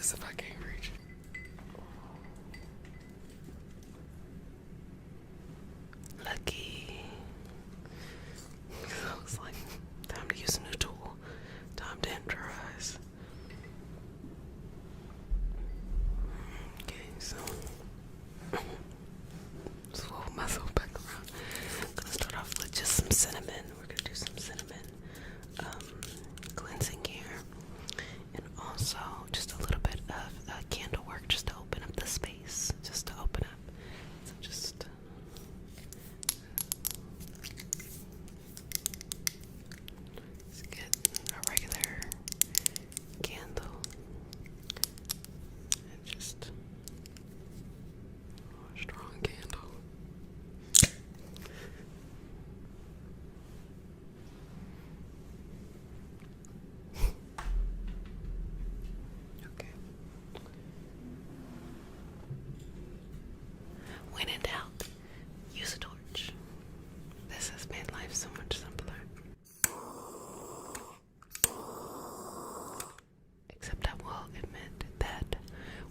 this if I can't reach it. Lucky. So it's like, time to use a new tool. Time to improvise. Okay, so swallow myself back around. I'm gonna start off with just some cinnamon. We're gonna do some cinnamon cleansing here, and also just a little bit of candle work just to open up the space, just to open up. So just let's get a regular candle and just a strong candle. Okay. When in doubt, use a torch. This has made life so much simpler. Except I will admit that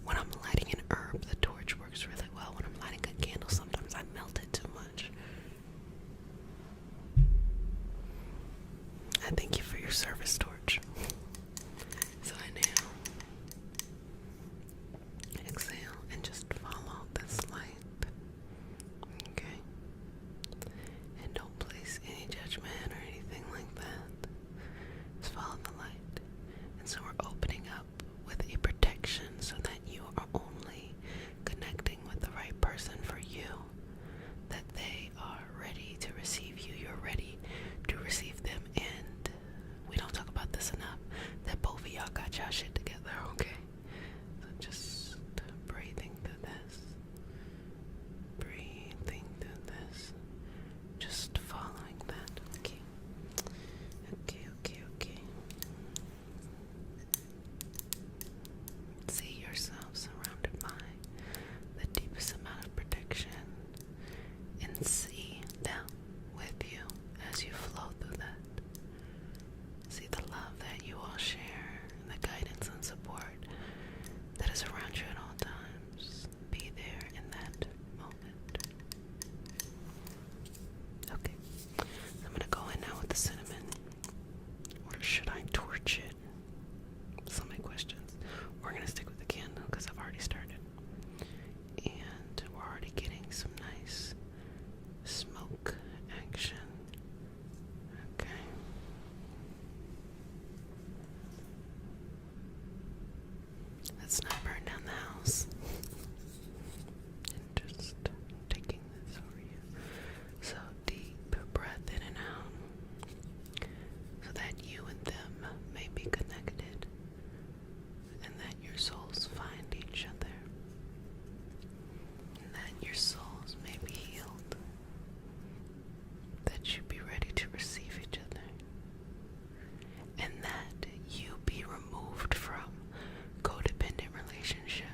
when I'm lighting an herb, the torch works really well. When I'm lighting a candle, sometimes I melt it too much. I thank you for your service, torch. So I now exhale and just follow this light. Okay? And don't place any judgment or anything like that. Just follow the light. And so we're opening up with a protection so that you are only connecting with the right person for you. That they are ready to receive you. You're ready to receive them. And we don't talk about this enough, that both of y'all got y'all shit together, okay? So just breathing through this. Breathing through this. Just following that. Okay. Okay, okay, okay. See yourself surrounded by the deepest amount of protection, and see them with you as you flow through that. See the love that you all share, and the guidance and support that is around you at all times. Be there in that moment. Okay, so I'm gonna go in now with the cinnamon. Or should I torch it? So many questions. We're gonna stick with the candle because I've already started. And we're already getting some nice smoke action. Okay. Let's not burn down the house. And just taking this over you. So deep breath in and out. So that you and them may be connected. And that your souls find each other. And that your souls may be healed. That you be ready to receive each other. And that you be removed from codependent relationships.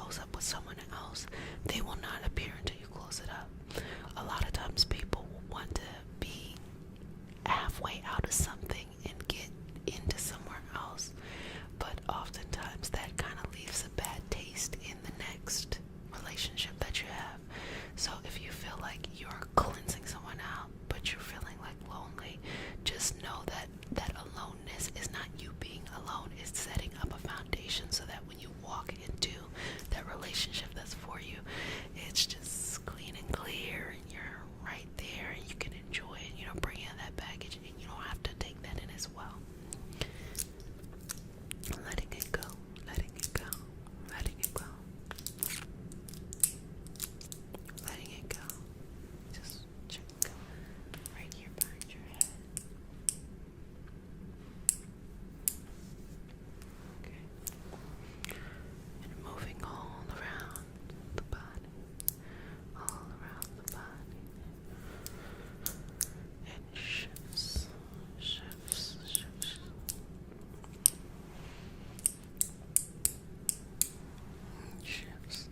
close up with someone else, they will not appear until you close it up. A lot of times people want to be halfway out of something and get into somewhere else, but oftentimes that kind of leaves a bad taste in the next relationship that you have. So if you feel like you're cleansing someone out, but you're feeling like lonely, just know that that aloneness is not you being alone. It's setting up a foundation so that when you walk into that relationship that's for you, it's just clean and clear, and you're right there, and you can enjoy it. You don't bring in that baggage, and you don't have to take that in as well. Letting it go, letting it go, letting it go, letting it go. Just check right here behind your head. Okay. And moving all around the body, all around the body. And shifts, shifts, shifts. Shifts,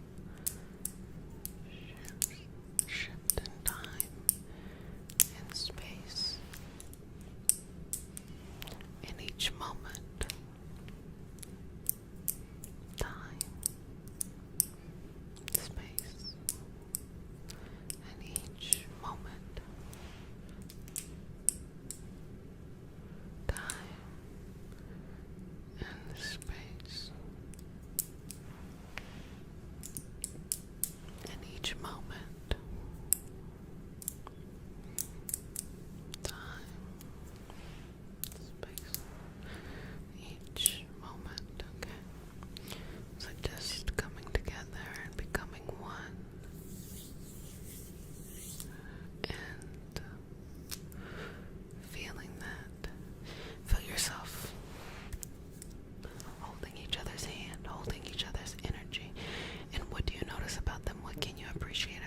shift in time, in space, in each moment, time, space, in each moment, time, and space. In each moment, time, space, each moment, okay? So just coming together and becoming one, and feeling that. Feel yourself holding each other's hand, holding each other's energy. And what do you notice about them? What can you appreciate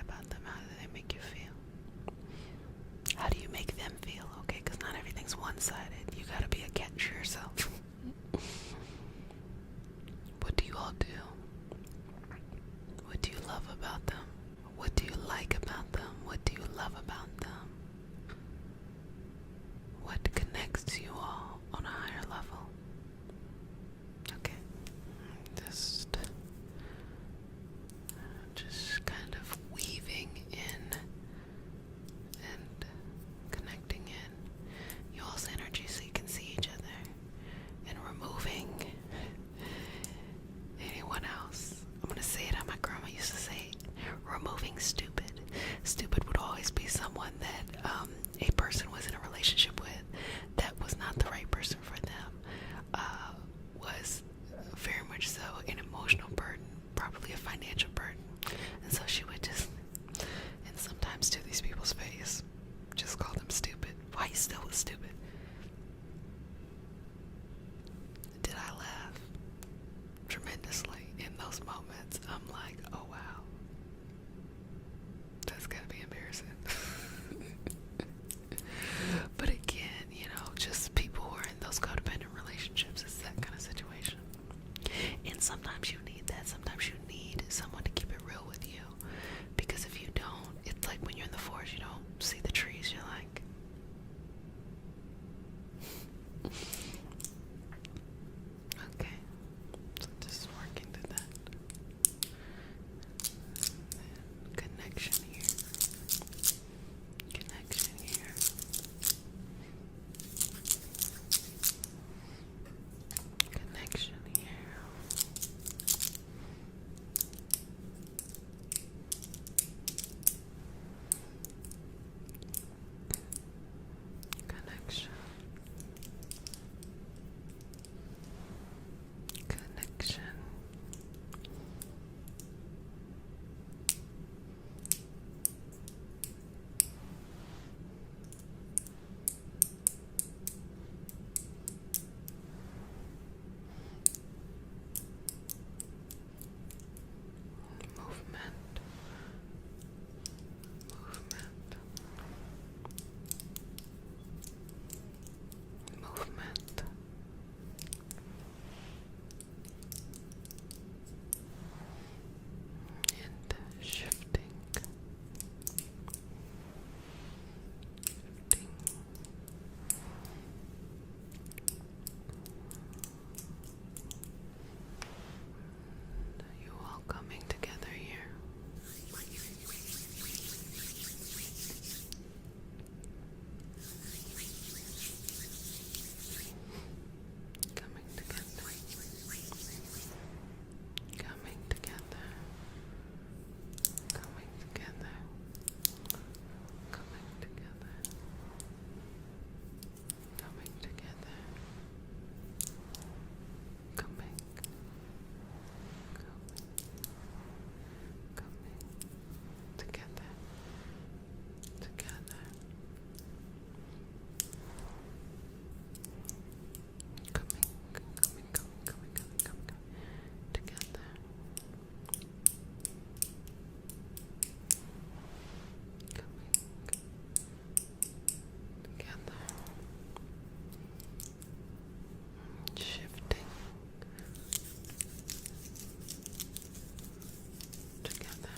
together.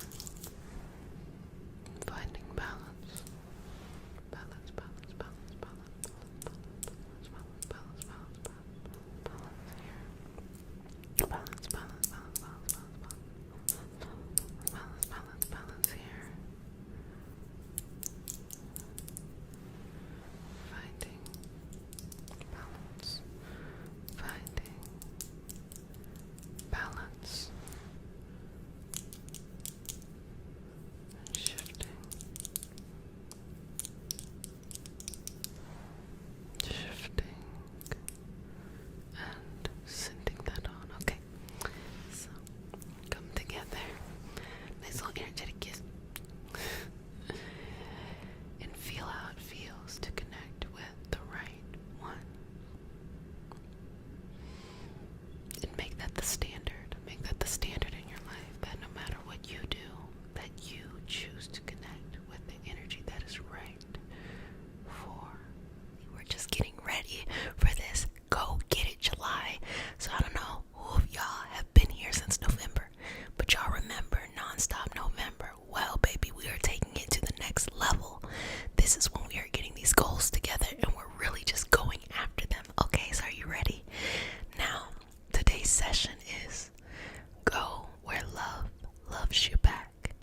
Finding balance. Balance, balance, balance, balance, balance, balance, balance, balance, balance, balance here. Balance, balance, balance, balance, balance, balance, balance, balance here. Finding balance. Finding balance. And shifting. Shifting. And sending that on. Okay. So come together. Nice little energetic kiss. And feel how it feels to connect with the right one. And make that the standard. Make that the standard in your life, that no matter what you do, that you choose to connect with the energy that is right for. We're just getting ready for this Go Get It July. So I don't know who of y'all have been here since November, but y'all remember nonstop November. Well, baby, we are taking it to the next level. This is when we are getting these goals together and we're really just going after them. Okay, so are you ready? Now, today's session is Go Where Love Loves You Back.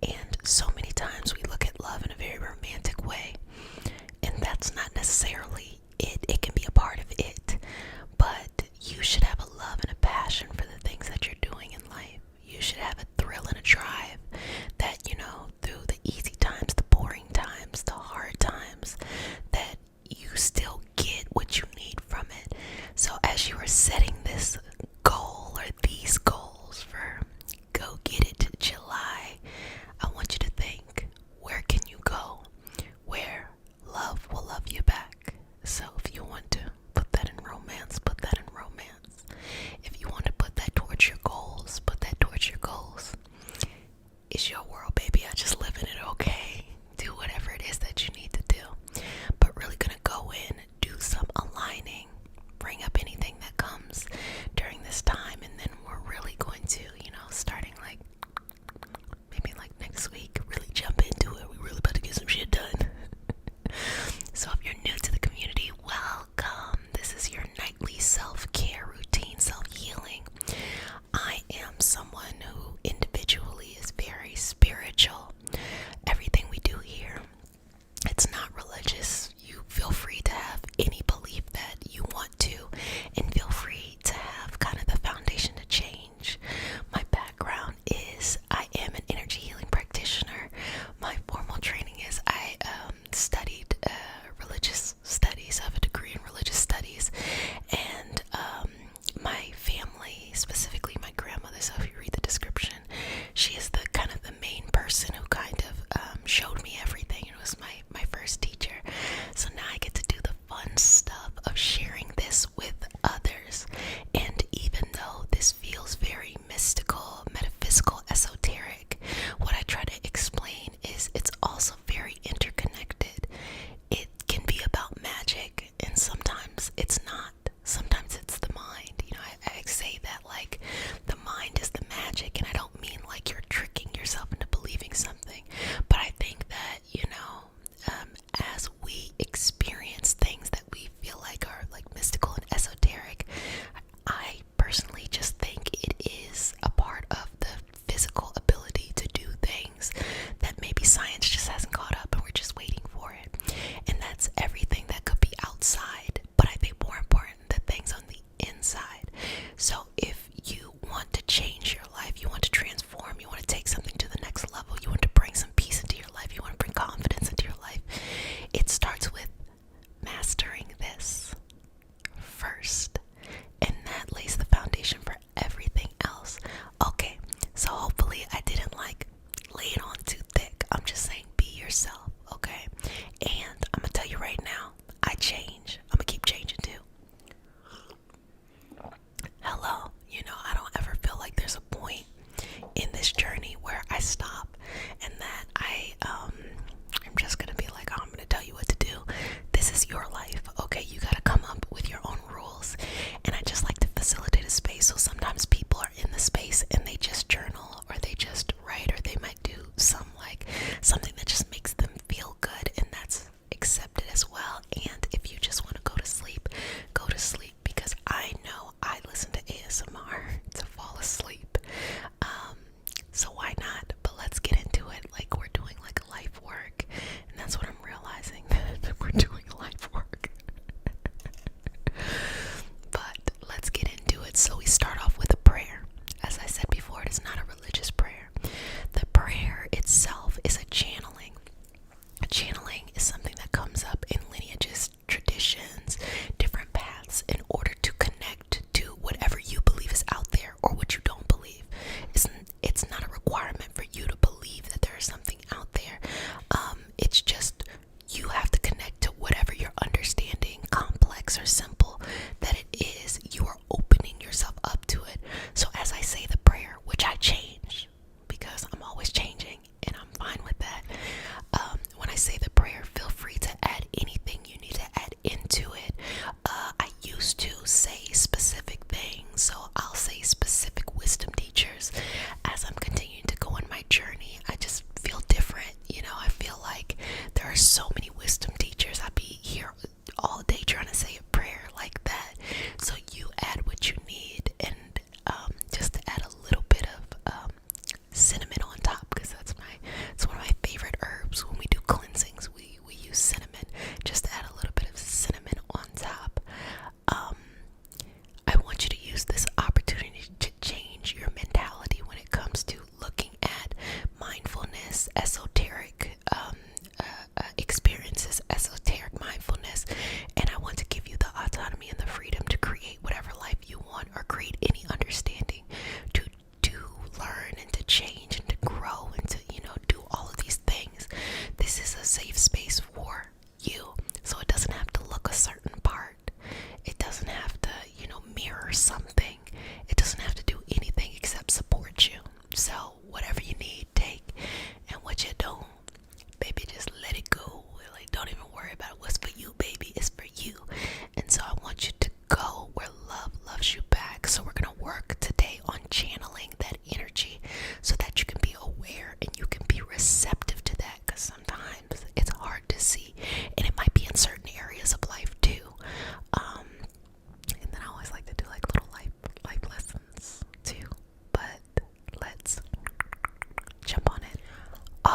And so many times we look at love in a very romantic way, and that's not necessarily it. It can be a part of it, but you should have a love and a passion for the things that you're doing in life. You should have a thrill and a drive that, through the easy times, the boring times, the hard times, that you still get what you need from it. So as you are setting this goal or these goals for Go Get It July, I want you to think, where can you go where love will love you back? So if you want to put that in romance, put that in romance. If you want to put that towards your goals, put that towards your goals. It's your world, baby. I just live in it, okay? Do whatever it is that you need to do. But really gonna go in, do some aligning, bring up anything that comes during this time, and then we're really going to, starting maybe next week, really jump into it. We're really about to get some shit done. So if you're new to the community, welcome. This is your nightly self-care routine, self-healing. I am someone who individually is very spiritual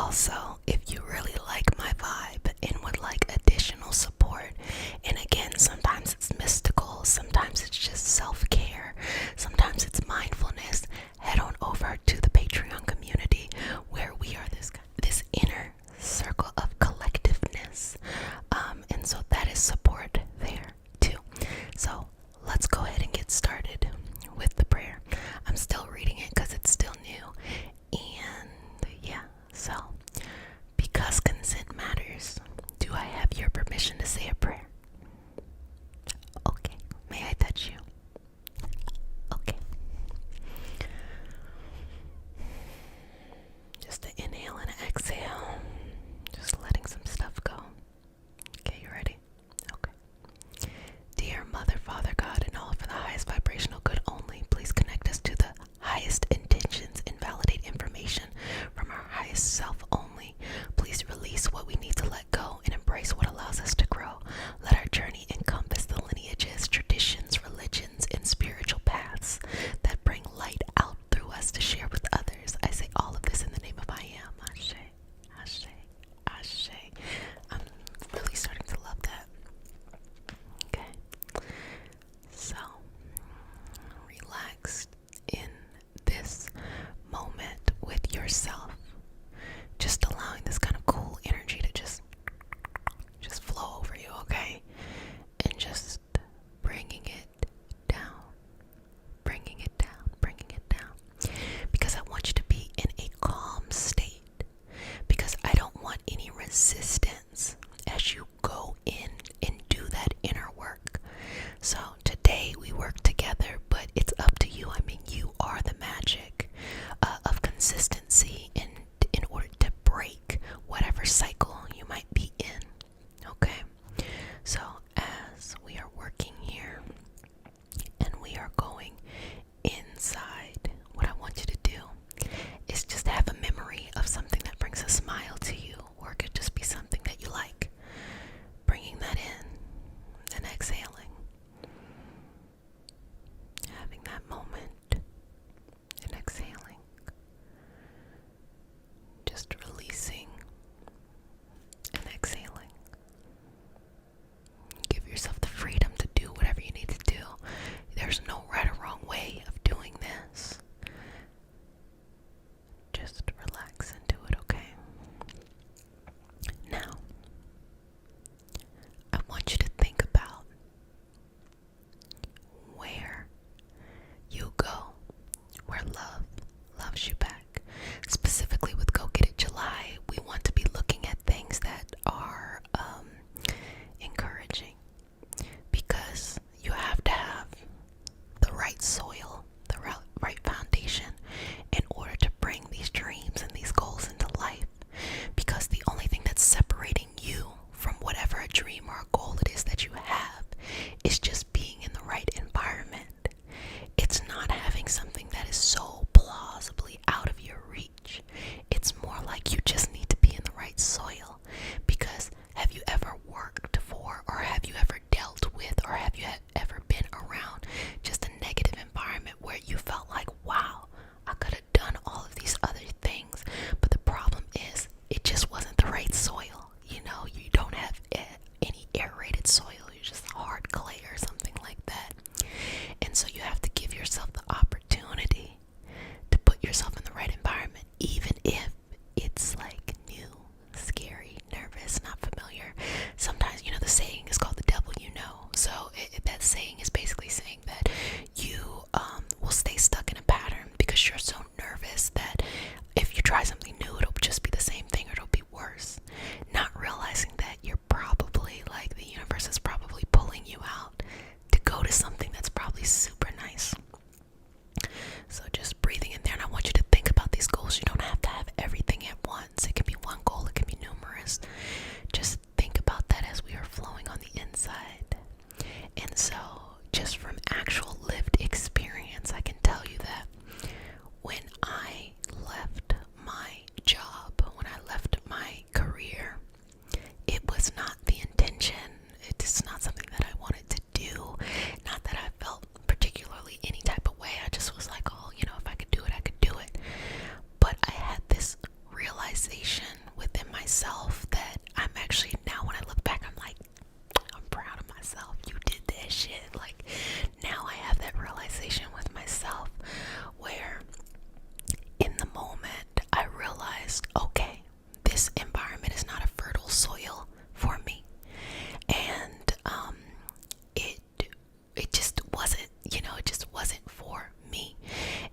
Also, if you really like my vibe and would like additional support, and again, sometimes it's mystical, sometimes it's just self-care, sometimes it's mindfulness, head on over to the Patreon community where we are this inner circle of collectiveness. And so that is support there too. So let's go ahead and get started with the prayer. I'm still reading it because it's still new. And yeah, so realized, okay, this environment is not a fertile soil for me. And it it just wasn't, it just wasn't for me.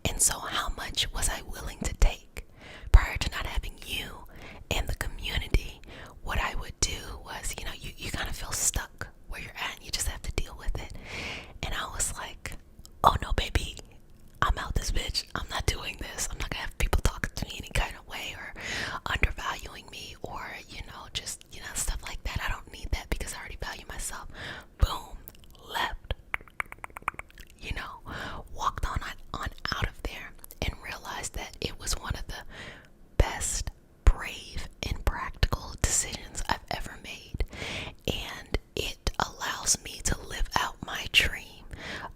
And so how much was I willing to take? Prior to not having you and the community, what I would do was, you kind of feel stuck where you're at and you just have to deal with it. And I was like, oh no, baby, I'm out this bitch. I'm not doing this. I'm not gonna have people talking to me any kind of way or undervaluing me or, just, stuff like that. I don't need that because I already value myself. Boom, left, walked on out of there and realized that it was one of the best, brave, and practical decisions I've ever made. And it allows me to live out my dream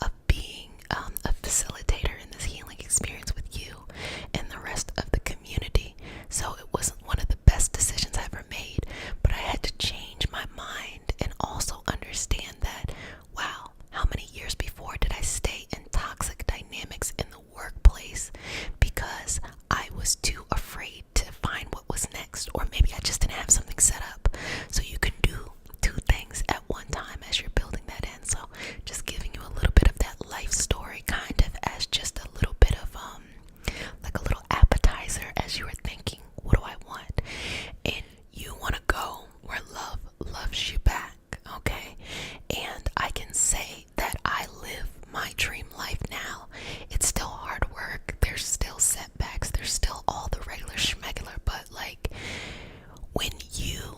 of being a facilitator in this healing experience with you and the rest of the community. So it was one of the best decisions I ever made, but I had to change my mind and also understand that, wow, how many years before did I stay in toxic dynamics in the workplace because I was too afraid to find what was next, or maybe I just didn't have something set up. So you can do two things at one time as you're building that in. So just giving you a little bit of that life story, kind of as just a little bit of like a little appetizer as you were thinking, what do I want? And you want to go where love loves you back, okay? And I can say that I live my dream life now. It's still hard work. There's still setbacks. There's still all the regular schmegular, but like when you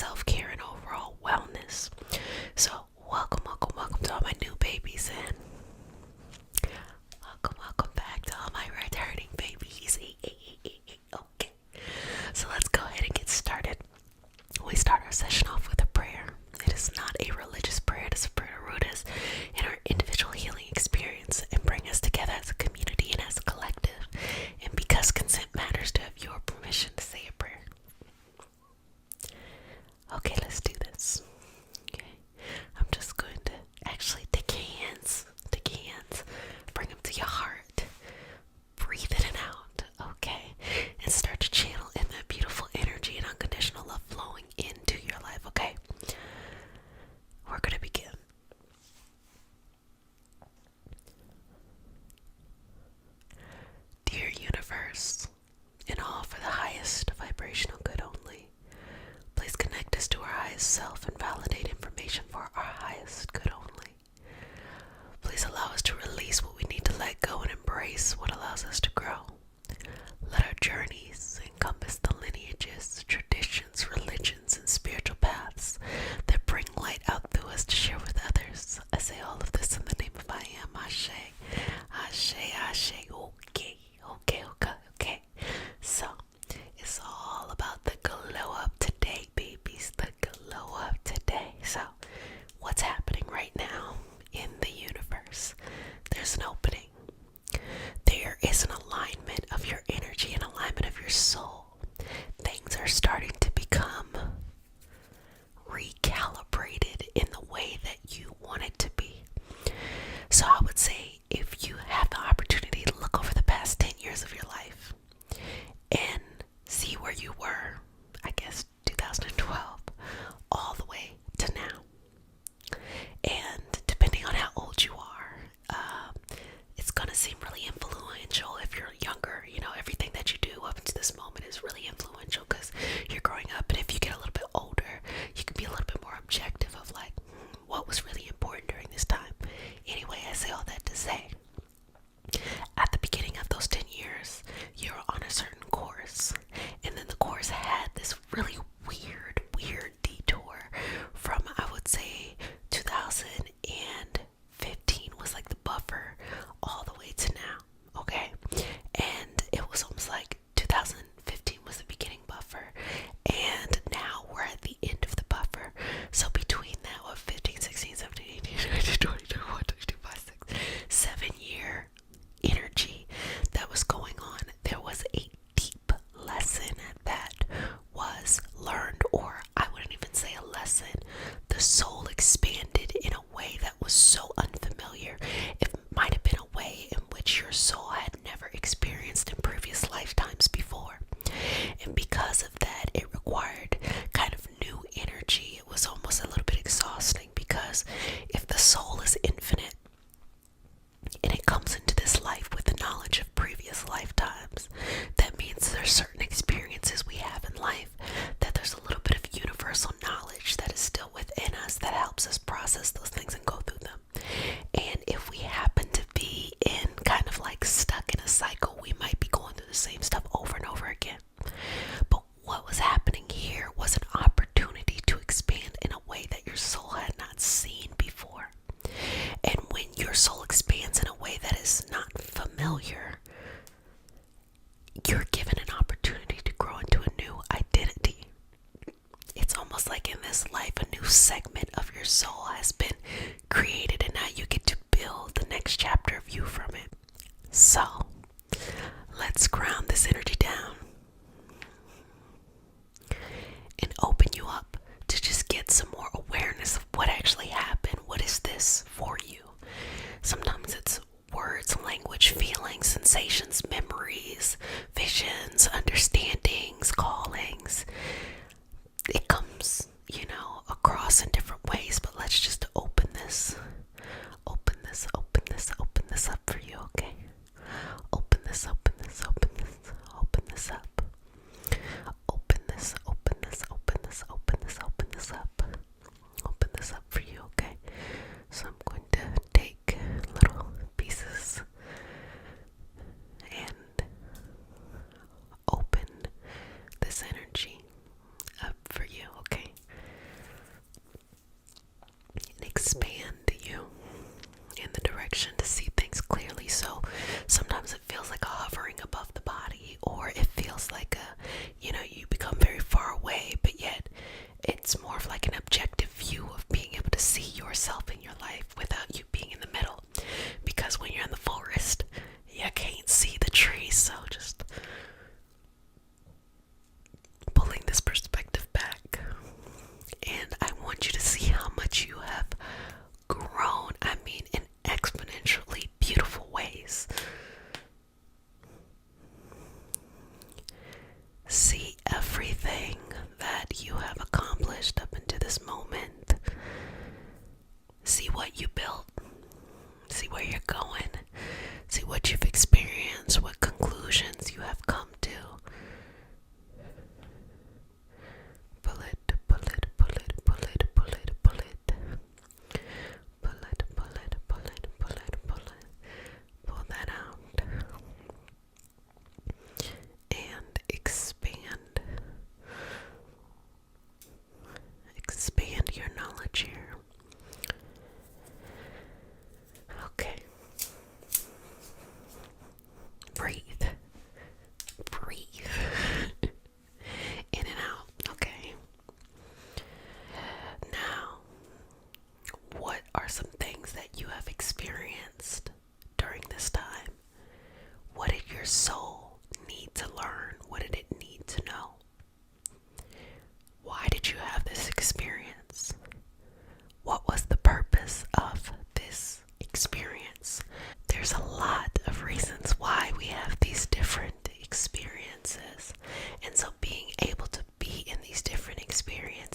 self-care and overall wellness. So welcome to all my new babies, and welcome back to all my returning babies. Okay, so let's go ahead and get started. We start our session off with a prayer. It is not a religious prayer, it is a prayer to root us in our individual healing experience and bring us together as a community and as a collective. And because consent matters, to have your permission to say a prayer. Okay, let's do this. Okay, I'm just going to actually take hands, bring them to your heart, breathe in and out, okay, and start to channel in that beautiful energy and unconditional love flowing into your life, okay? We're going to begin. Dear universe, and all for the highest vibrational good only, please connect us to our highest self and validate information for our highest good only. Please allow us to release what we need to let go and embrace what allows us to grow. Let our journeys encompass the lineages, traditions, religions, and spiritual paths that bring light out through us to share with others. I say all of this in the name of I am. Ashe, Ashe, Ashe. Okay. So, it's all about the glow up today, babies. The glow up today. So, what's happening right now in the universe? There's an opening. There is an alignment of your energy, an alignment of your soul. Things are starting to become recalibrated in the way that you want it to be. So I would say, if you have the opportunity to look over the past 10 years of your life and see where you were, I guess 2012, all the way to now. And depending on how old you are, it's going to seem really influential. If you're younger, everything that you do up to this moment is really influential because you're growing up. And if you get a little bit older, you can be a little bit more objective of like, what was really important during this time. Anyway, I say all that to say, at the beginning of those 10 years, you're on a certain course. And then the course had this really weird detour from, I would say, 2015 was like the buffer all the way to now, okay? And it was almost like 2015 was the beginning buffer, and now we're at the end of the buffer. So between that, 15, 16, 17, 18, 19, 20, 21, 22, 25, 6, 7-year energy that was going on, there was a deep lesson that was learned, or I wouldn't even say a lesson. The soul expanded in a way that was so unfamiliar. It might have been a way in which your soul had never experienced in previous lifetimes before. And because of that, it required kind of new energy. It was almost a little bit exhausting, because if the soul is infinite and it comes into this life with the knowledge of previous lifetimes, that means there's certain experiences we have in life that there's a little bit of universal knowledge that is still within us that helps us process those things and go through them. And if we happen to be in kind of like stuck in a cycle, we might be going through the same stuff over and over again. But what was happening here was an opportunity to expand in a way that your soul had not seen before. And when your soul expands in a way that is not familiar, you're given an opportunity to grow into a new identity. It's almost like in this life, a new segment of your soul has been created, and now you get to build the next chapter of you from it. So, let's ground this energy down and open you up to just get some more awareness of what actually happened. What is this for you? Sometimes it's words, language, feelings, sensations, memories, visions, understandings, callings. It comes, across in different ways, but let's just open this up for you, okay? Open this up. Open this up for you, okay?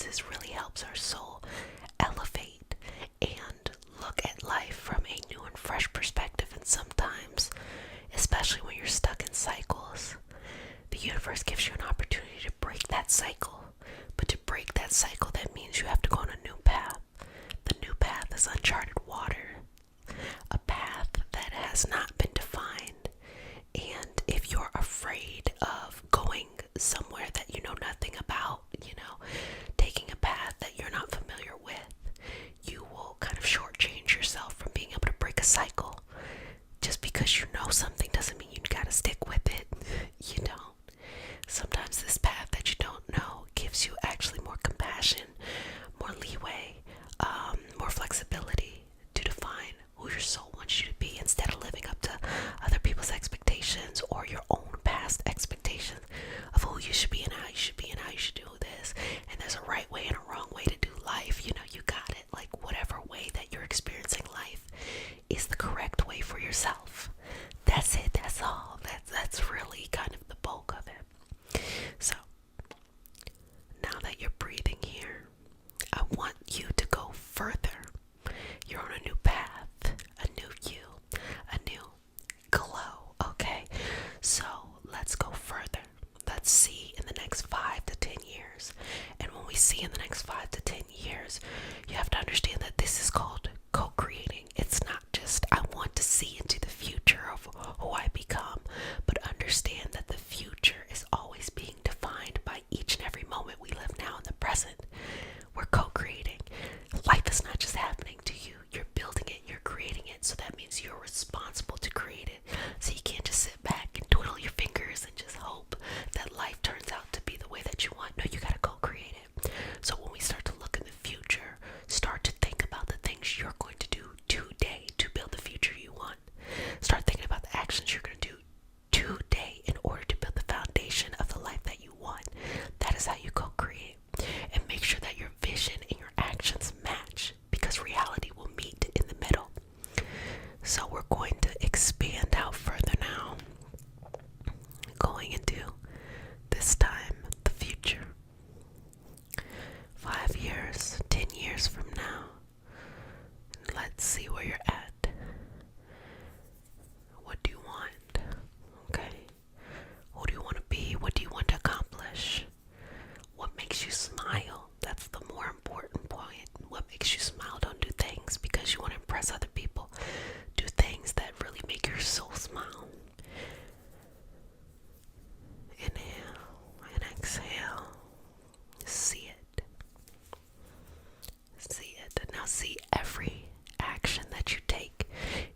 practice really helps our soul elevate and look at life from a new and fresh perspective. And sometimes, especially when you're stuck in cycles, the universe gives you an opportunity to break that cycle. But to break that cycle, that means you have to go on a new path. The new path is uncharted water, a path that has not been defined. And if you're afraid of going somewhere that you know nothing about, taking a path that you're not familiar with, you will kind of shortchange yourself from being able to break a cycle. Just because you know something doesn't mean you gotta stick with it. You don't. Sometimes this path that you don't know gives you actually more compassion, more leeway, more flexibility to define who your soul wants you to be, instead of living up to other people's expectations or your own past expectations of who you should be and how you should be and how you should do this. And there's a right way and a wrong way to do life. You got it. Like, whatever way that you're experiencing life is the correct way for yourself. That's it. That's all. That's really kind of the bulk of it. So now that you're breathing here, I want you to go further. You're on a new path, a new you, a new glow. Okay, so let's go further. Let's see in the next 5 to 10 years. And when we see in the next 5 to 10 years, you have to understand that this is called co-creating. It's not just, I want to see into the future of who I become, but understand that the future is always being defined by each and every moment we live now in the present. We're co-creating. Life is not just happening to you. You're building it, you're creating it. So that means you're responsible to create it. So you can't just sit back and twiddle your fingers and just hope that life turns out to be the way that you want. No, you gotta co-create it. So when we start to look in the future, start to think about the things you're going to do today to build the future you want. Start thinking about the actions you're going to do today in order to build the foundation of the life that you want. That is how you co-create. And make sure that your vision and your actions match, because reality will meet in the middle. So we're going to expand out further now, going into this time, the future. 5 years, 10 years from now, let's see where you're at. What do you want? Okay. Who do you want to be? What do you want to accomplish? What makes you smile? That's the more important point. What makes you smile? Don't do things because you want to impress other people. Do things that really make your soul smile. Inhale and exhale. See it. See it. And now see every action that you take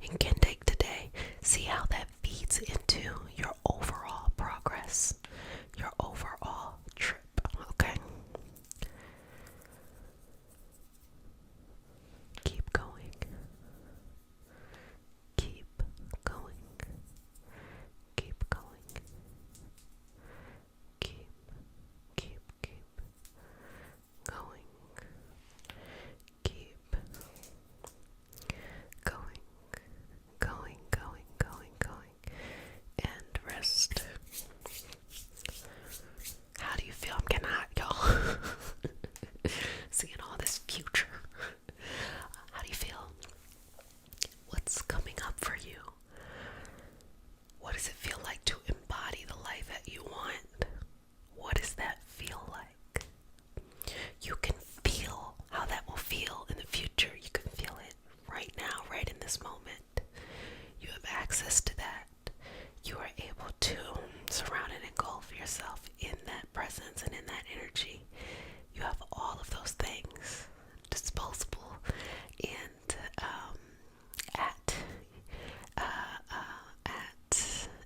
and can take today. See how that feeds into your overall progress, your overall trip. Okay? Keep going. Keep going. Keep going. Keep going. Keep going. And rest. How do you feel? I'm getting hot, y'all. Seeing all this future. How do you feel? What's coming up for you? What does it feel like to embody the life that you want? What does that feel like? You can feel how that will feel in the future. You can feel it right now, right in this moment. You have access to that. You are able to surround and engulf yourself in that presence and in that energy. You have all of those things disposable and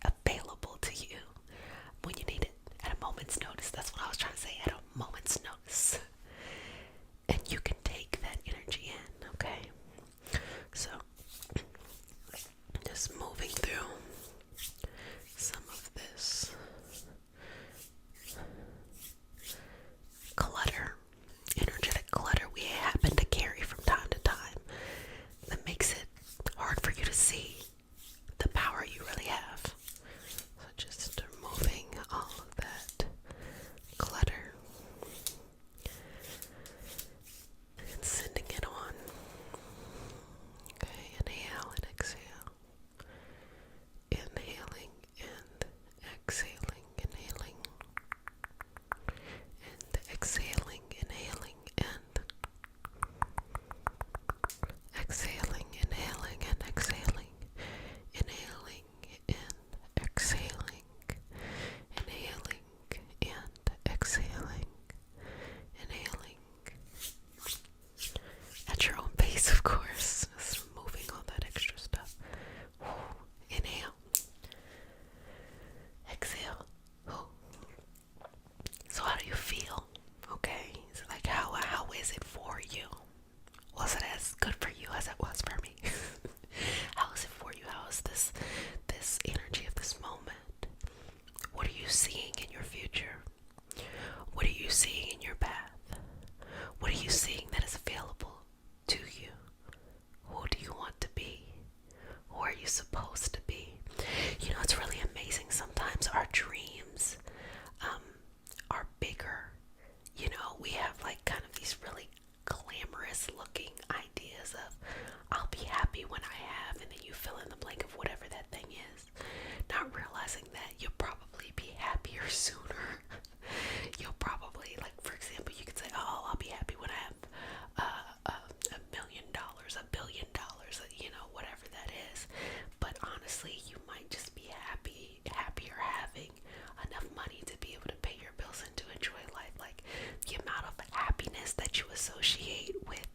available to you when you need it at a moment's notice. That's what I was trying to say, at a moment's notice. And you can take that energy in, okay? So, just moving through some of this associate with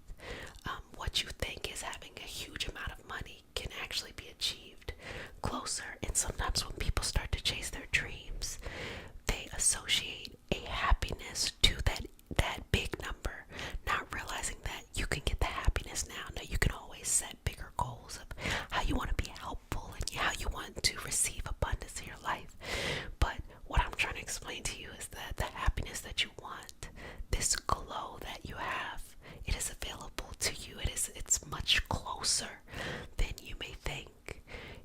what you think is having a huge amount of money can actually be achieved closer. And sometimes when people start to chase their dreams, they associate a happiness to that big number, not realizing that you can get the happiness now. Now you can always set bigger goals of how you want to be helpful and how you want to receive abundance in your life. But what I'm trying to explain to you is that the happiness that you want, this glow that you have, it is available to you. It's much closer than you may think.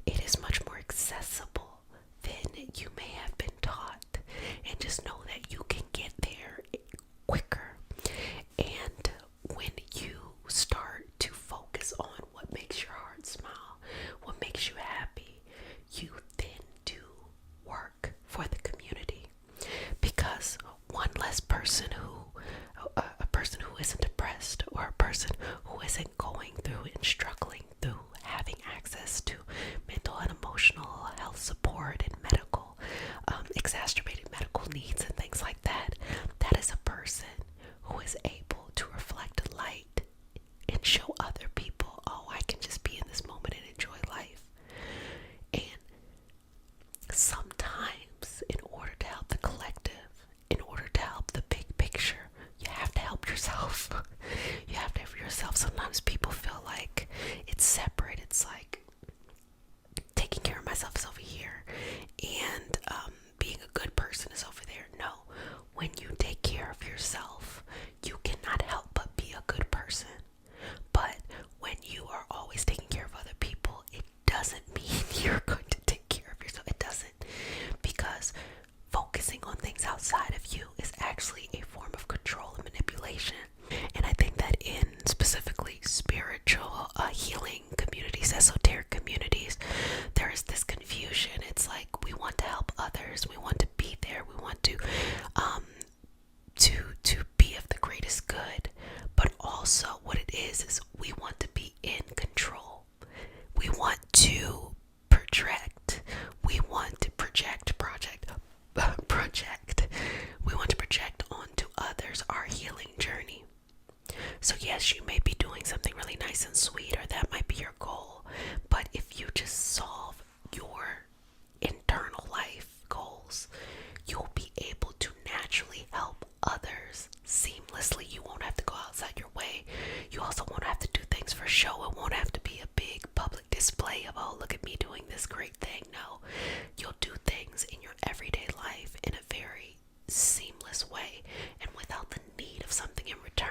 It is much more accessible than you may have been taught. And just know that you can get there quicker. And when you start to focus on what makes your heart smile, what makes you happy, you then do work for the community. Because one less person a person who isn't depressed, or a person who isn't going through and struggling through having access to mental and emotional health support and medical, exacerbated medical needs and things like that, that is a person who is able to reflect light and show other people, oh, I can just be in this moment and enjoy life. And sometimes, in order to help the collective, in order to help the big picture, you have to help yourself. You have to help yourself. Sometimes people feel like it's separate. It's like taking care of myself is over here, and being a good person is over there. No, when you take care of yourself, you cannot help but be a good person. But when you are always taking care of other people, it doesn't mean you're going to take care of yourself. It doesn't, because focusing on things outside of you is actually a form of control and manipulation. And I think that in specifically spiritual healing communities, esoteric communities, there is this confusion. It's like we want to help others, we want to be there, we want to be of the greatest good, but also what it is we want to be in control. We want to project. We want to project. We want to project onto others our healing journey. So yes, you may be doing something really nice and sweet, or that might be your goal. But if you just solve your internal life goals, you'll be able to naturally help others seamlessly. You won't have to go outside your way. You also won't have to do things for show. It won't have to be a big public display of, oh, look at me doing this great thing. No, you'll do things in your everyday life in a very seamless way and without the need of something in return.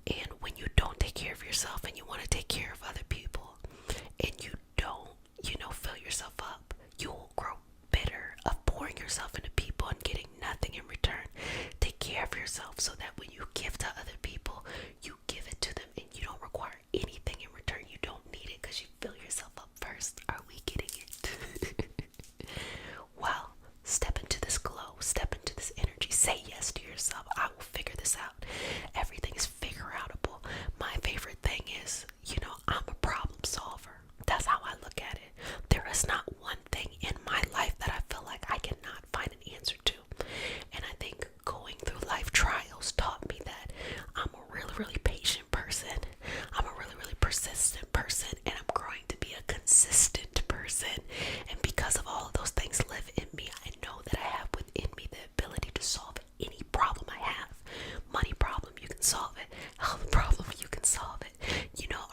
And when you don't take care of yourself and you want to take care of other people, and you don't, fill yourself up, you will grow bitter of pouring yourself into people and getting nothing in return. Take care of yourself so that when you give to other people, you give it to them and you don't require anything in return. You don't need it because you fill yourself up first. Are we getting it? Well, step into this glow, step into this energy, say yes to yourself. I will figure this out. Everything is figure outable. My favorite thing is, I'm a problem solver. That's how I look at it. There is not one thing in my life that I feel like I cannot find an answer to. And I think going through life trials taught me that I'm a really, really patient person. I'm a really, really persistent person. And I'm growing to be a consistent person. And because of all of those things live in me, I know that I have within me the ability to solve any problem I have. Money problem, you can solve it. Health problem, you can solve it.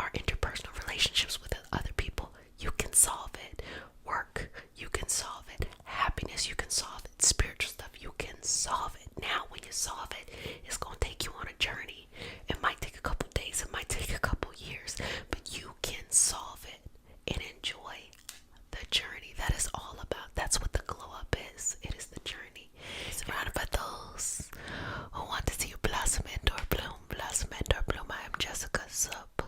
Our interpersonal relationships with other people, you can solve it. Work, you can solve it. Happiness, you can solve it. Spiritual stuff, you can solve it. Now, when you solve it, it's going to take you on a journey. It might take a couple days, it might take a couple years, but you can solve it and enjoy the journey. That is all about. That's what the glow up is. It is the journey. Surrounded by those who want to see you blossom and or bloom. Blossom and or bloom. I am Jessica Sup.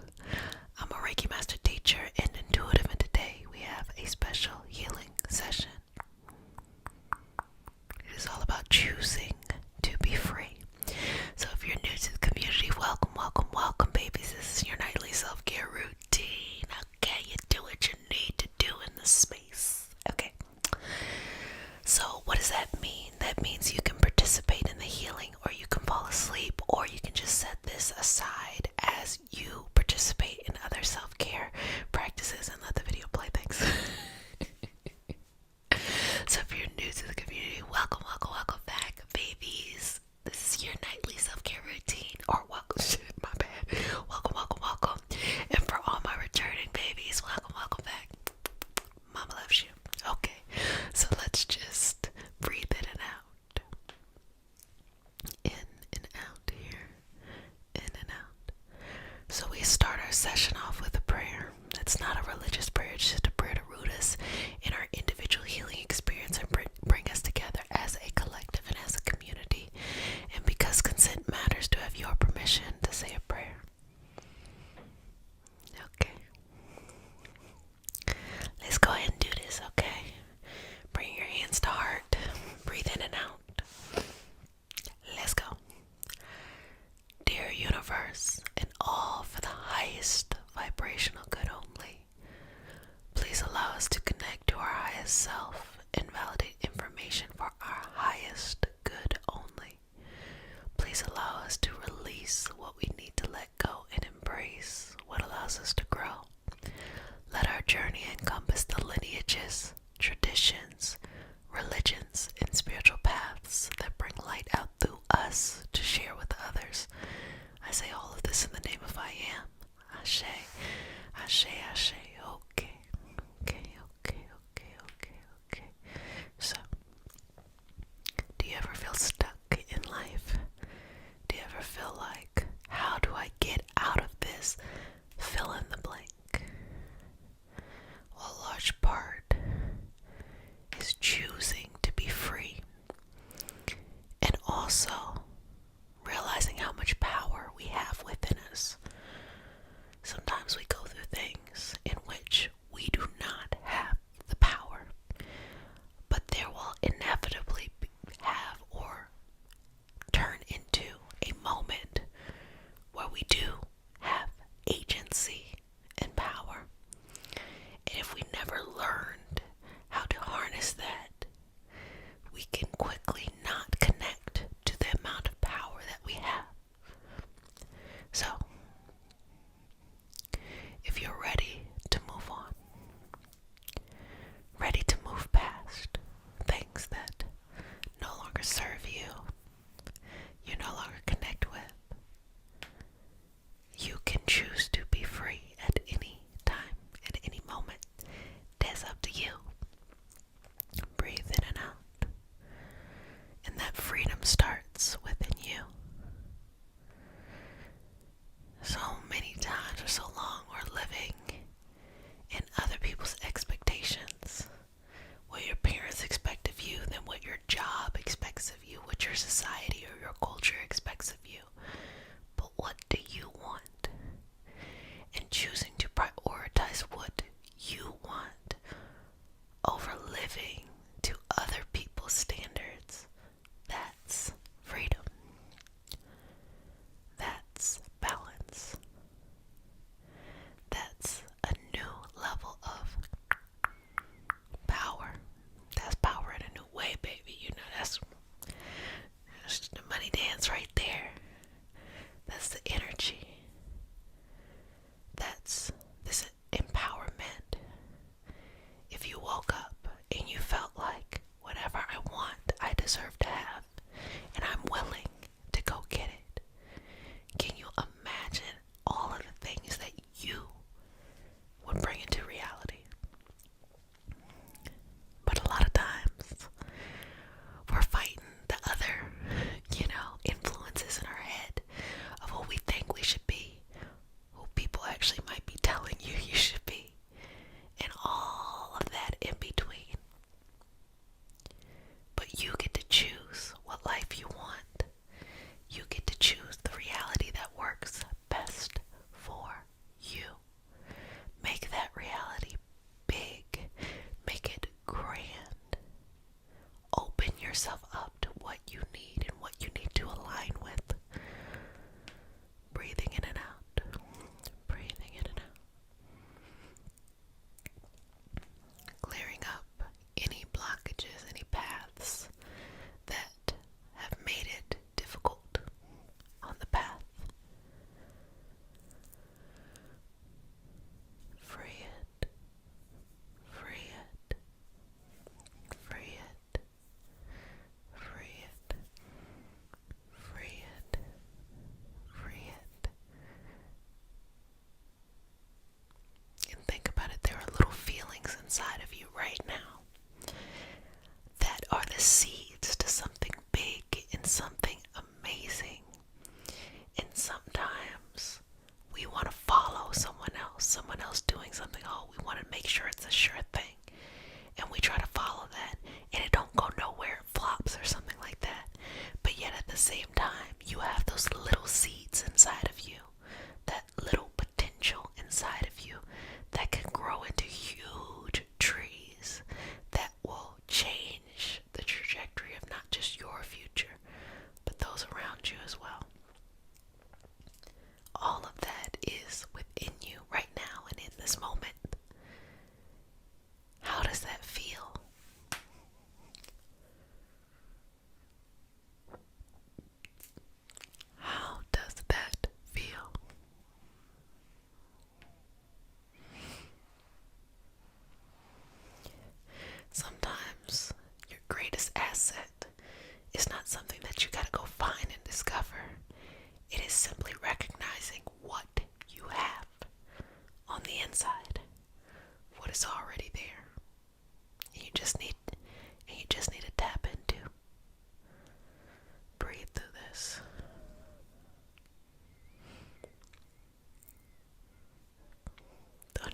your permission to say a prayer. Okay. Let's go ahead and do this, okay? Bring your hands to heart. Breathe in and out. Let's go. Dear universe, and all for the highest vibrational good only, please allow us to connect to our highest self and validate information for our highest good only. Please allow us to release what we need to let go and embrace what allows us to grow. Let our journey encompass the lineages, traditions, religions, and spiritual paths that bring light out through us to share with others. I say all of this in the name of I am. Ashe, Ashe, Ashe. Okay, okay, okay, okay, okay, okay. So, do you ever feel stuck in life? Do you ever feel like, how do I get out of this? Fill in the blank. Well, a large part is choosing to be free, and also realizing how much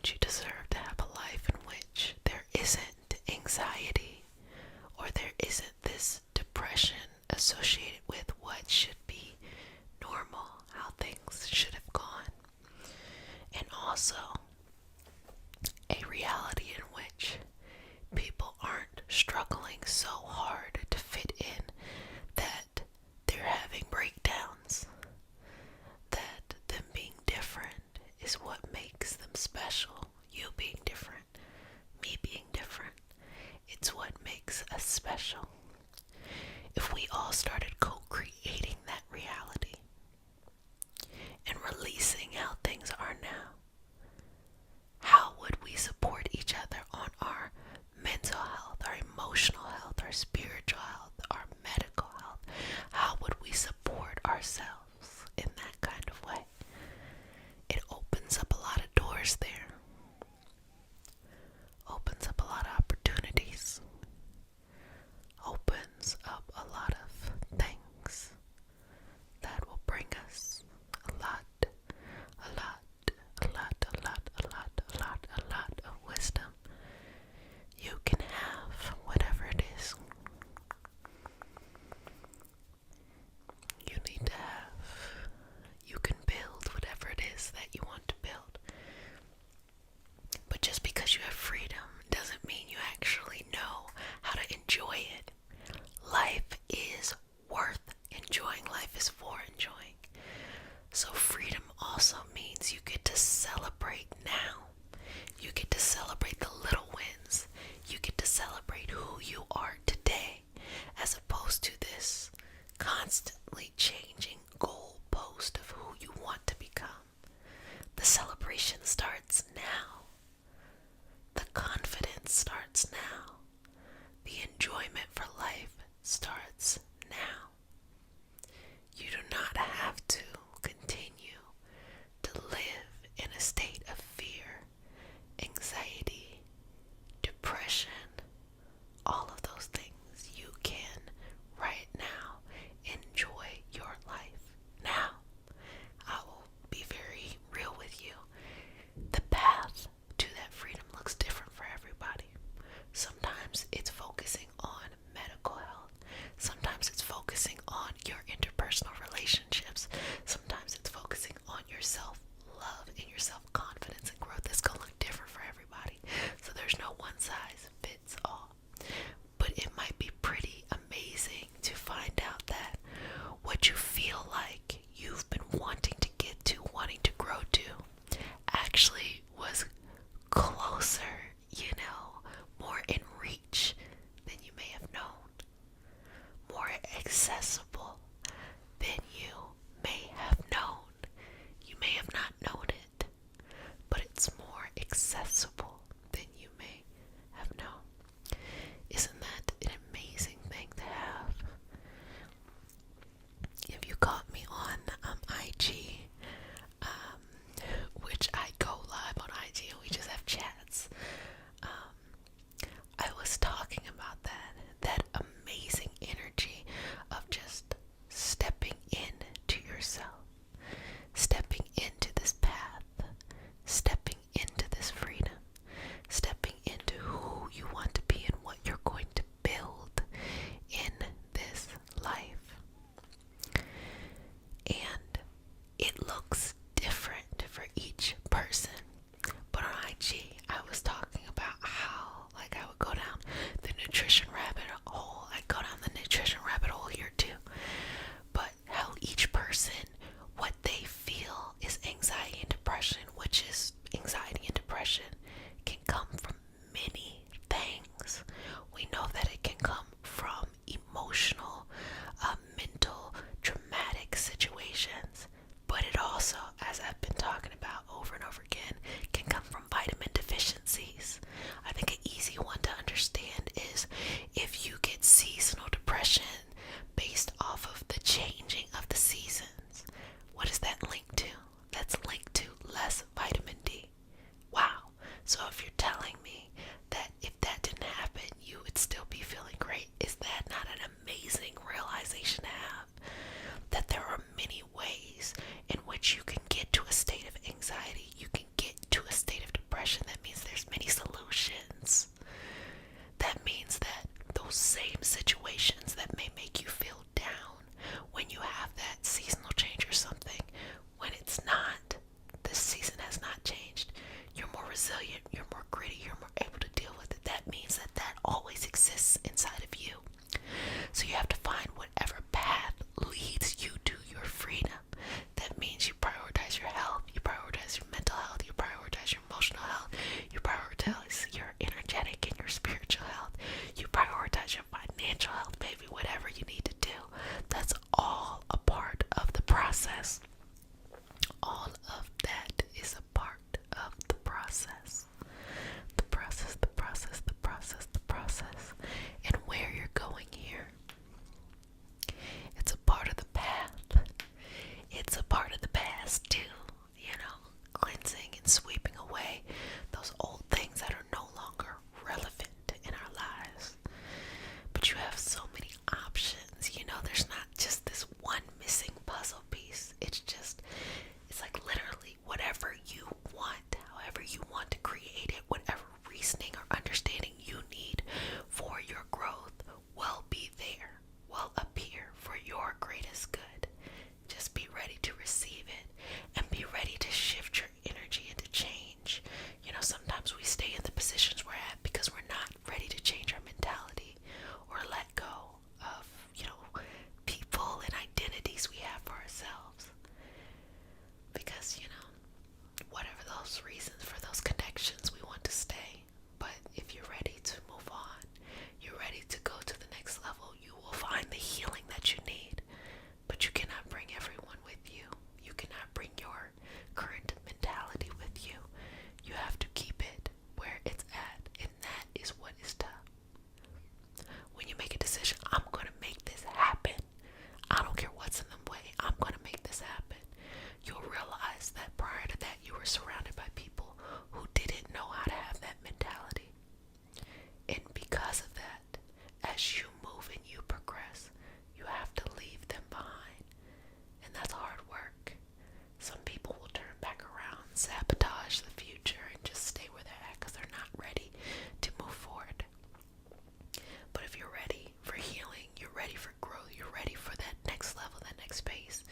don't you deserve to have a life in which there isn't anxiety or there isn't this depression associated with what should be normal, how things should have gone? And also a reality in which people aren't struggling so hard to fit in that they're having breakdowns, that them being different is what makes them special. You being different, me being different, it's what makes us special. If we all started co-creating that reality and releasing how things are now, how would we support each other on our mental health, our emotional health, our spiritual health, our medical health? How would we support ourselves in that kind of way? It opens up a lot of doors there. Opens up a lot of opportunities. Opens up a lot of things that will bring us a lot of wisdom. You can have whatever it is you need to have. You can build whatever it is that you want to build. But just because you have freedom doesn't mean you actually know how to enjoy it. Life is worth enjoying. Life is for enjoying. So freedom also means you get to celebrate now. You get to celebrate the little wins. You get to celebrate who you are today, as opposed to this constantly changing goalpost of who you want to become. The celebration starts now. The confidence starts now. The enjoyment for life starts now. You do not have to continue to live in a state of fear, anxiety, depression, all of those things. You can right now enjoy your life now. I will be very real with you. The Because, whatever those reasons for those connections, we want to stay. But if you're ready to move on, you're ready to go to the next level, you will find the healing that you need. But you cannot bring everyone with you. You cannot bring your current mentality with you. You have to keep it where it's at, and that is what is tough. When you make a decision, I'm going to make this happen. I don't care what's in the way. I'm going to make this happen. You'll realize that prior to that, you were surrounded by people who didn't know how to have that mentality. And because of that, as you move and you progress, you have to leave them behind. And that's hard work. Some people will turn back around, sabotage the future, and just stay where they're at because they're not ready to move forward. But if you're ready for healing, you're ready for growth, you're ready for that next level, that next phase,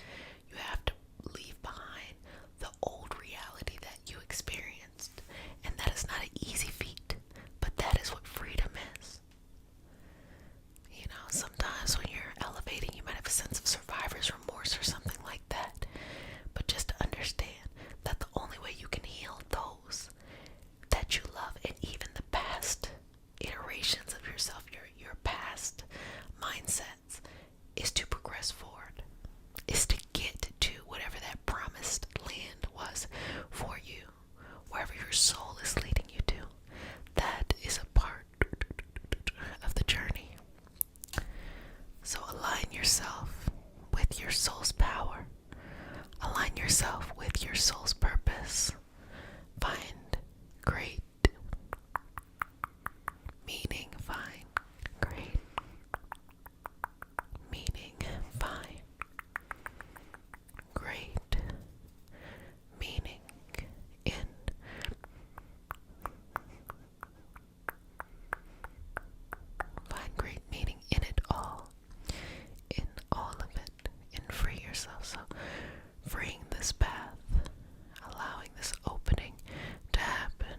you have to leave behind the old reality that you experienced. And that is not an easy feat, but that is what freedom is. Sometimes when you're elevating, you might have a sense of survivor's remorse or something like that. But just to understand that the only way you can heal those that you love, and even the past iterations of yourself, your past mindsets, is to progress forward, is to get to whatever that promised land was for you, wherever your soul is leading you to. That is a part of the journey. So align yourself with your soul's power. Align yourself with your soul's purpose. Find great meaning. Find great meaning. Find great meaning in find great meaning in it all. In all of it, and free yourself. So freeing this path, allowing this opening to happen,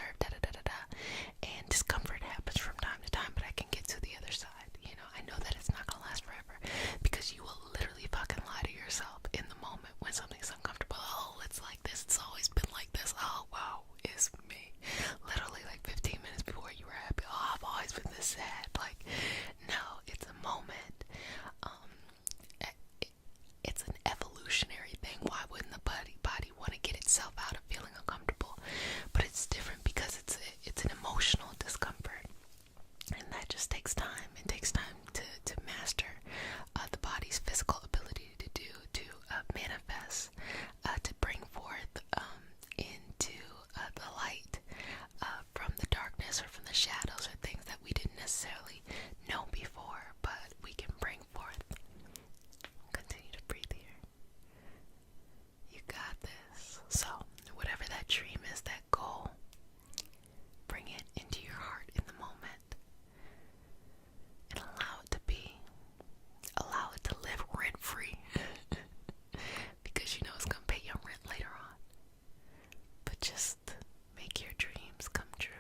deserve, da da da da da. And discomfort happens from time to time, but I can get to the other side. You know, I know that it's not gonna last forever, because you will literally fucking lie to yourself in the moment when something's uncomfortable. Oh, it's like this, it's always been like this. Oh wow, it's me. Literally like 15 minutes before you were happy. Oh, I've always been this sad. Like, no, it's a moment. It's an evolutionary thing. Why wouldn't the body want to get itself out of feeling uncomfortable? But it's different because it's an emotional discomfort, and that just takes time. It takes time to master the body's physical ability to manifest, to bring forth into the light from the darkness or from the shadows, or things that we didn't necessarily know before, but we can bring forth. Continue to breathe here. You got this. So, whatever that dream is, that goal, bring it into your heart in the moment and allow it to be. Allow it to live rent-free. Because you know it's going to pay your rent later on. But just make your dreams come true.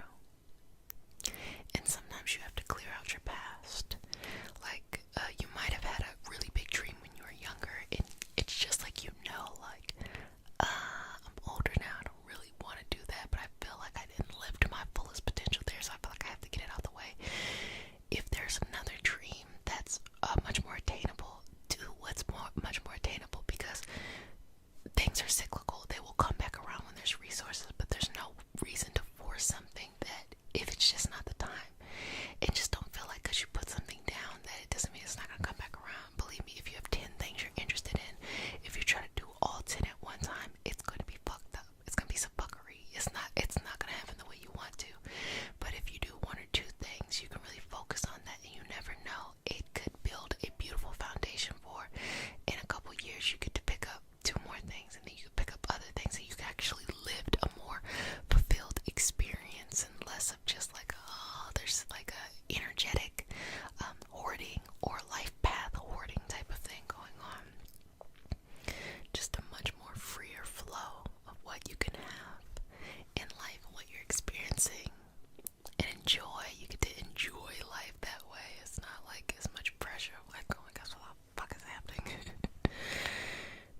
And sometimes you have to clear out your past. Like, you might have had a really big dream when you were younger, and it's just like, I'm older now, I don't really want to do that, but I feel like I didn't live to my fullest potential there, so I feel like I have to get it out the way. If there's another dream that's much more attainable, do what's much more attainable, because things are cyclical. They will come back around when there's resources, but there's no reason to force something that, if it's just not the time. And just don't feel like because you put something down that it doesn't mean it's not going to come back around. Believe me, if you have 10 things you're interested in, if you try to do all 10 at one time, it's going to be fucked up. It's going to be some fuckery. It's not going to happen the way you want to. But if you do one or two things, you can really focus on that, and you never know. It could build a beautiful foundation for, in a couple years, you get to pick up 2 more things, and then you can pick up other things, and you can actually lived a more fulfilled experience, and less of just like, oh, there's like a energetic hoarding or life path hoarding type of thing going on. Just a much more freer flow of what you can have in life and what you're experiencing, and enjoy. You get to enjoy life that way. It's not like as much pressure, like, oh my gosh, what the fuck is happening?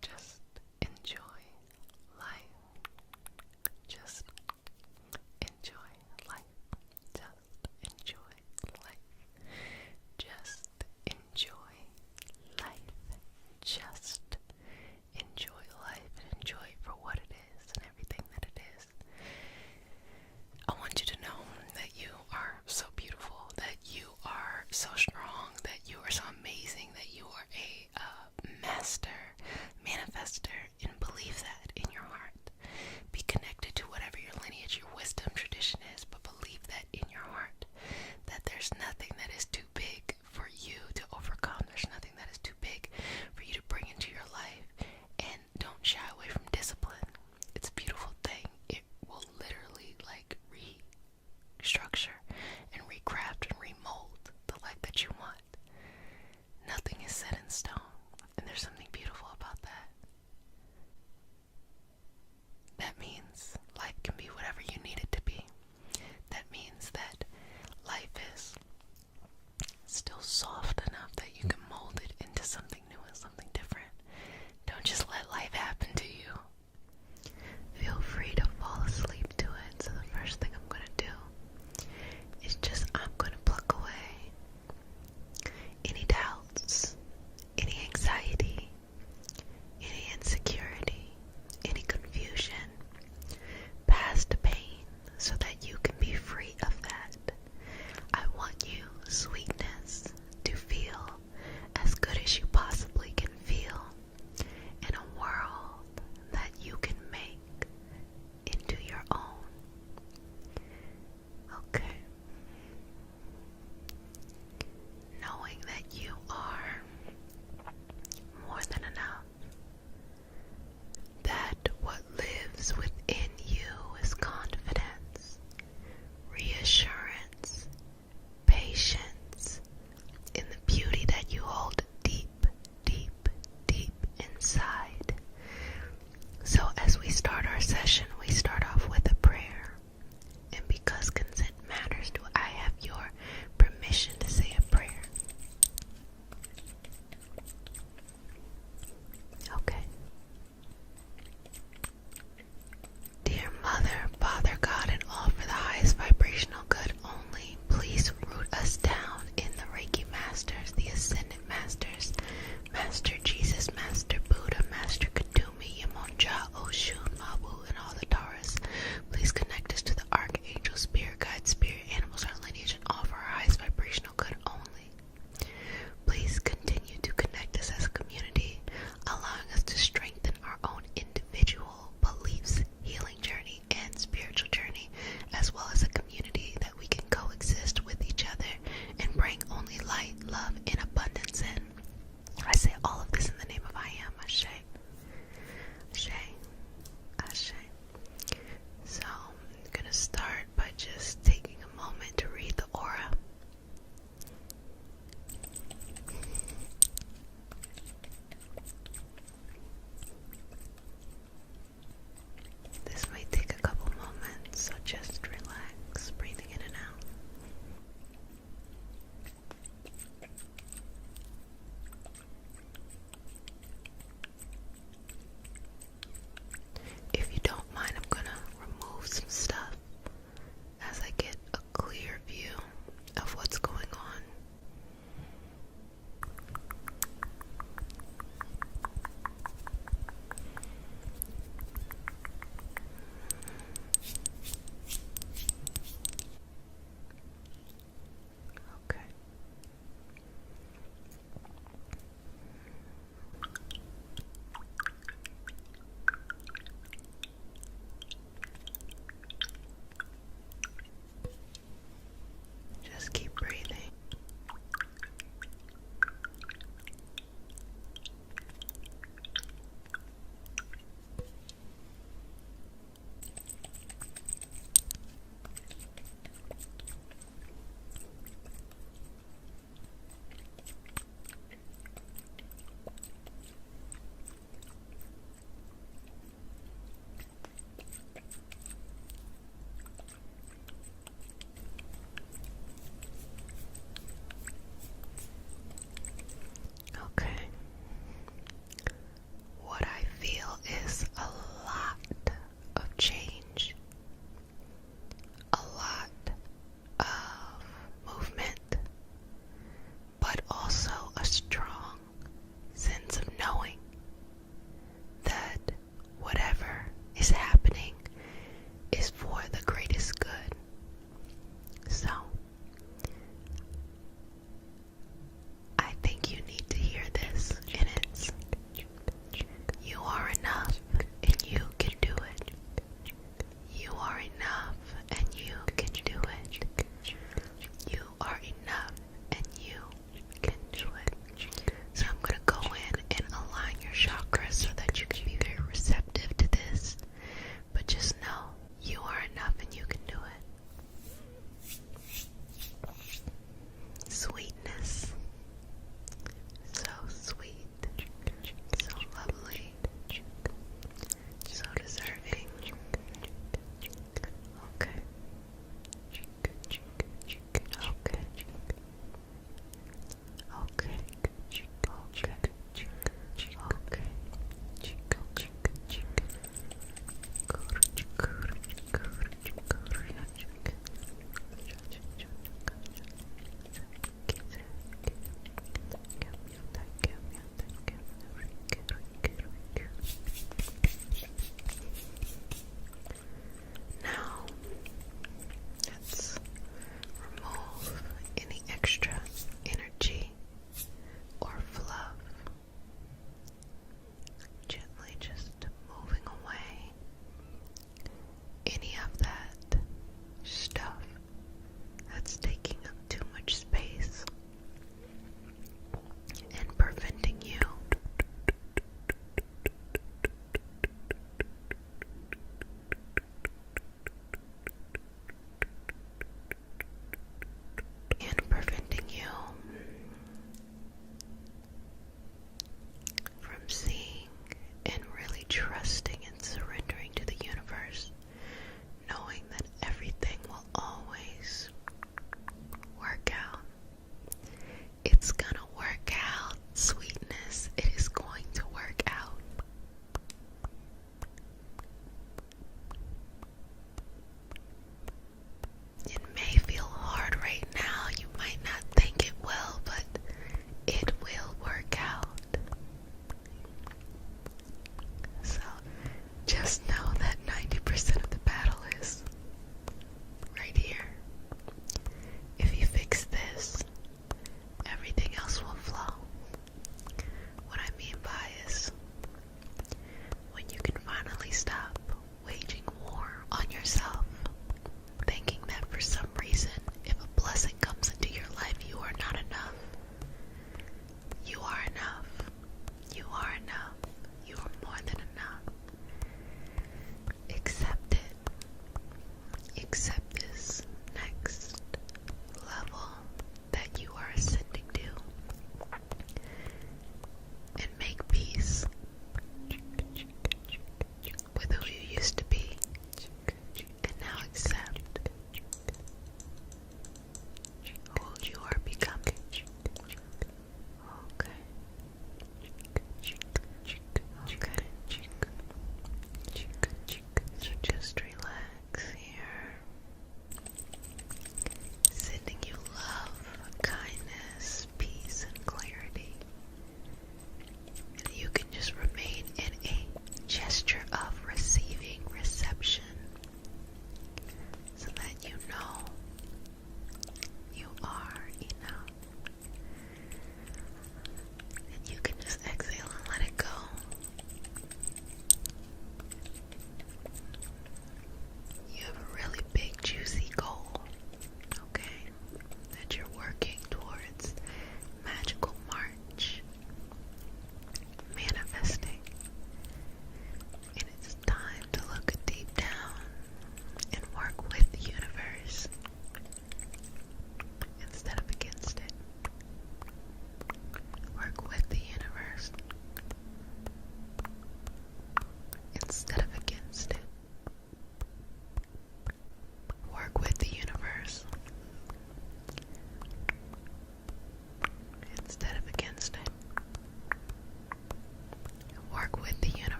Just enjoy life. Just enjoy life. Just enjoy life.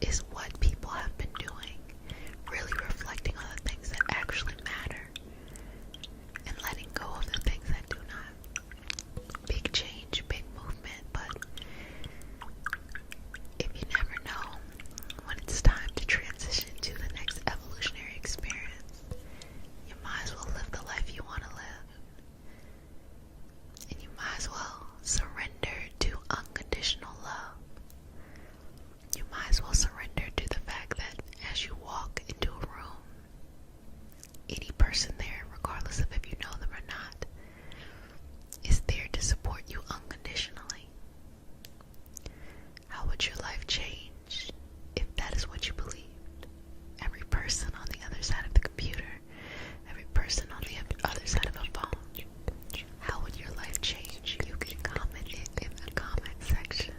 is what people have been doing, really reflecting on the things that actually matter and letting go of the things that do not. Big change, big movement, but if you never know when it's time to transition to the next evolutionary experience, you might as well live the life you want to live. And you might as well surrender to unconditional love. You might as well surrender to the fact that as you walk into a room, any person there, regardless of if you know them or not, is there to support you unconditionally. How would your life change if that is what you believed? Every person on the other side of the computer, every person on the other side of a phone, how would your life change? You can comment it in the comment section.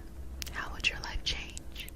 How would your life change?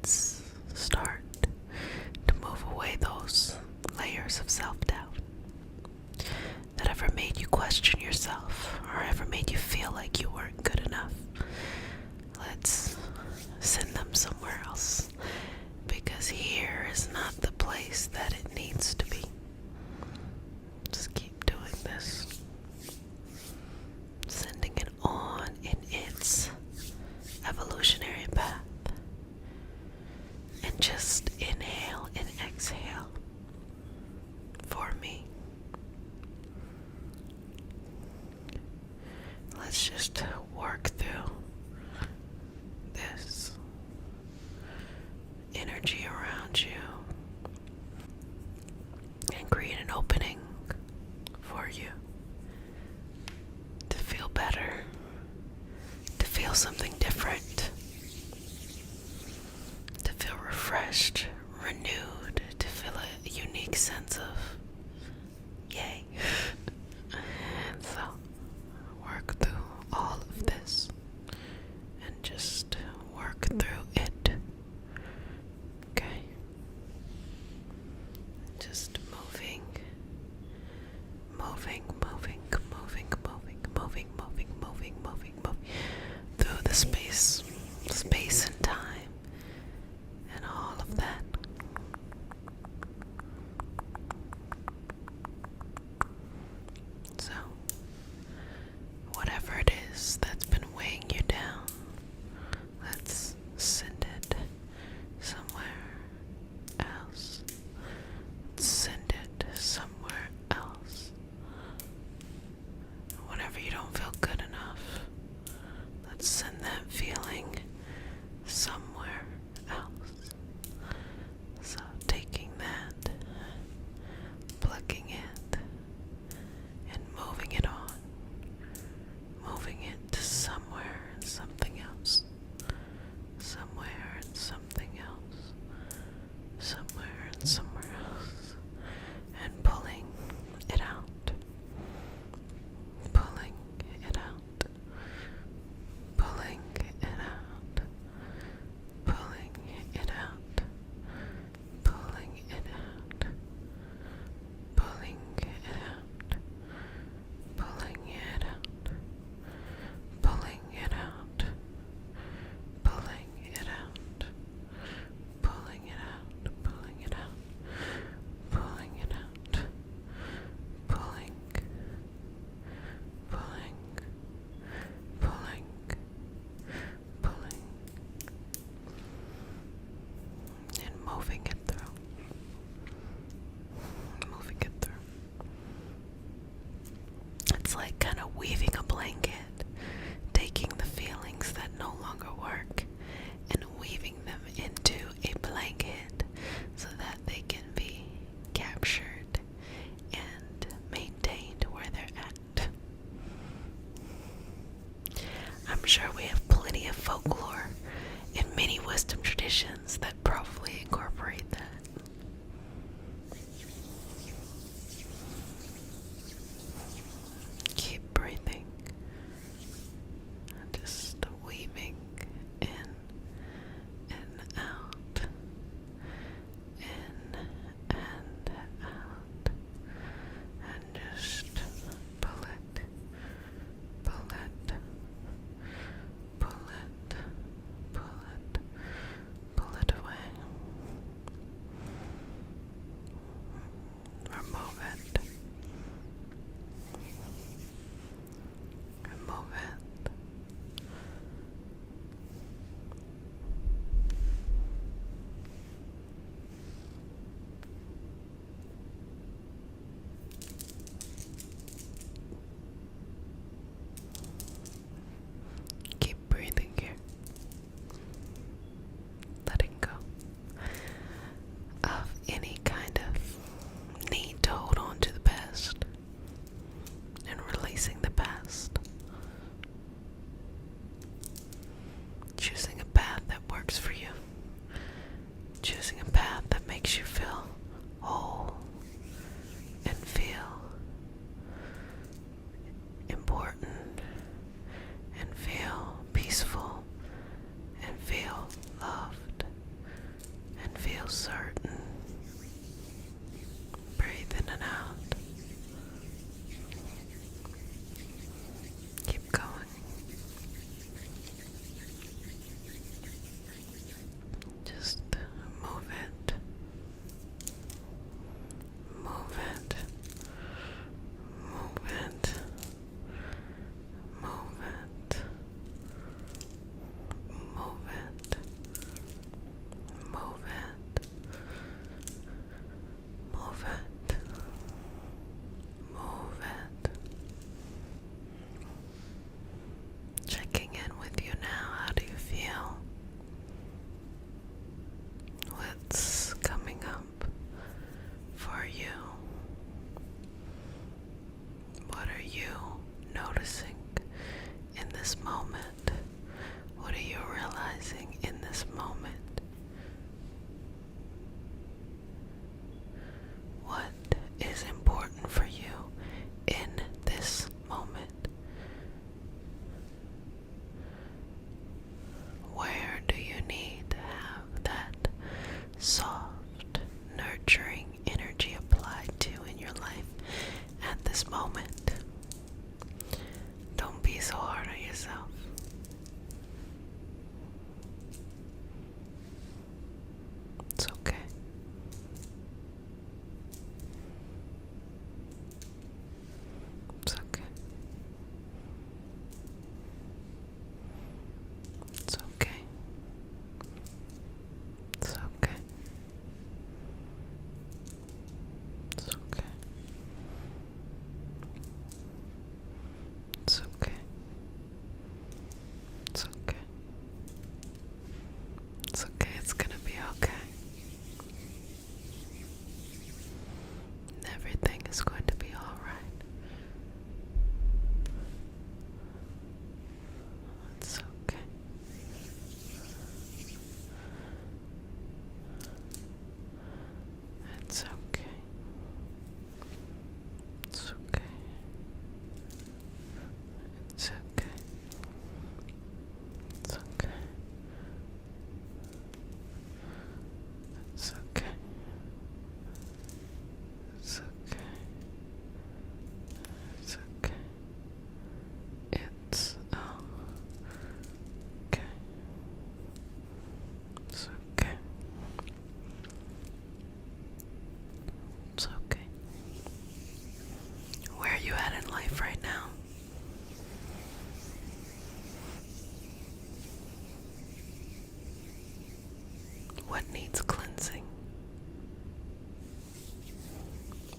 let's start to move away those layers of self-doubt that ever made you question yourself or ever made you feel like you weren't good enough. Let's send them somewhere else, because here is not the place that it needs to be. Just keep doing this, sending it on in its evolutionary path, and just inhale and exhale for me. Let's just work through this energy around you and create an opening for you to feel better, to feel something different, to feel refreshed, renewed, to feel a unique sense of yay. So work through all of this and just work through it. Okay? Just moving through the space and time and all of that. So, whatever it is that's been weighing you down, let's send it somewhere else. Send it somewhere else. Whenever you don't feel good enough, let's send that feeling somewhere else. So taking that, plucking it, and moving it on. Moving it to somewhere and something else. Somewhere and something else. Somewhere and somewhere else. And pulling it out. Pulling it out. Pulling it out. Pulling it out. Pulling it out. Pulling it out. Pulling it out. Pulling it out. Pulling it out. Pulling it out. Pulling it out. Pulling it out. Pulling. Pulling. And moving it through. Moving it through. It's like kind of weaving a blanket, taking the feelings that no longer work and weaving them into a blanket so that they can be captured and maintained where they're at. I'm sure we have plenty of folklore and many wisdom traditions that probably incorporate that. Keep breathing. Just weaving in and out. In and out. And just pull it. Pull it. Pull it. Pull it. Pull it certain. Breathe in and out. Keep going. Just move it. Move it. Move it. Move it. Move it. Move it. Move it. Move it. Checking in with you now. How do you feel? What's coming up for you? What are you noticing in this moment? What are you realizing in this moment? What is important for you in this moment? Where do you need to have that soft, nurturing energy applied to in your life at this moment? Don't be so hard on yourself. It's okay. It's okay. It's okay. It's okay. It's okay. It's okay. It's okay. It's okay. It's gonna be okay. Everything is going to be alright. It's okay. It's okay. It's okay. It's okay. It's okay. It's okay. It's okay. It's okay. It's okay. It's okay. It's okay. Where are you at in life right now? What needs cleansing?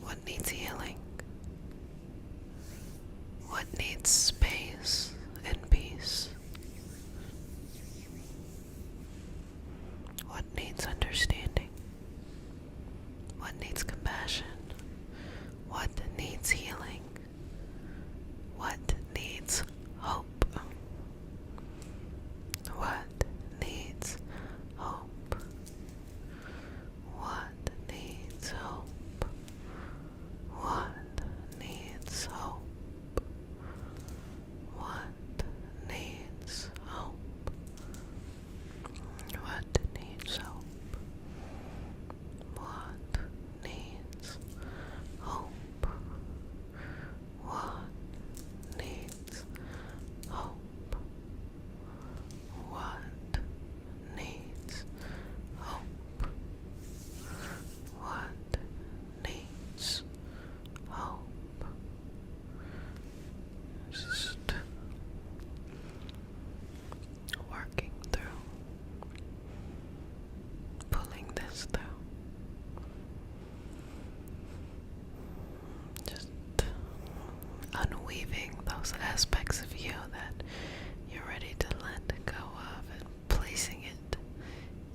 What needs healing? What needs space and peace? What needs understanding? What needs compassion? What needs healing? What needs hope? What needs hope? What needs hope? What needs hope? What needs hope? What needs hope? What needs hope? What needs hope? What needs hope? What needs hope? Just working through, pulling this through. Just unweaving those aspects of you that you're ready to let go of and placing it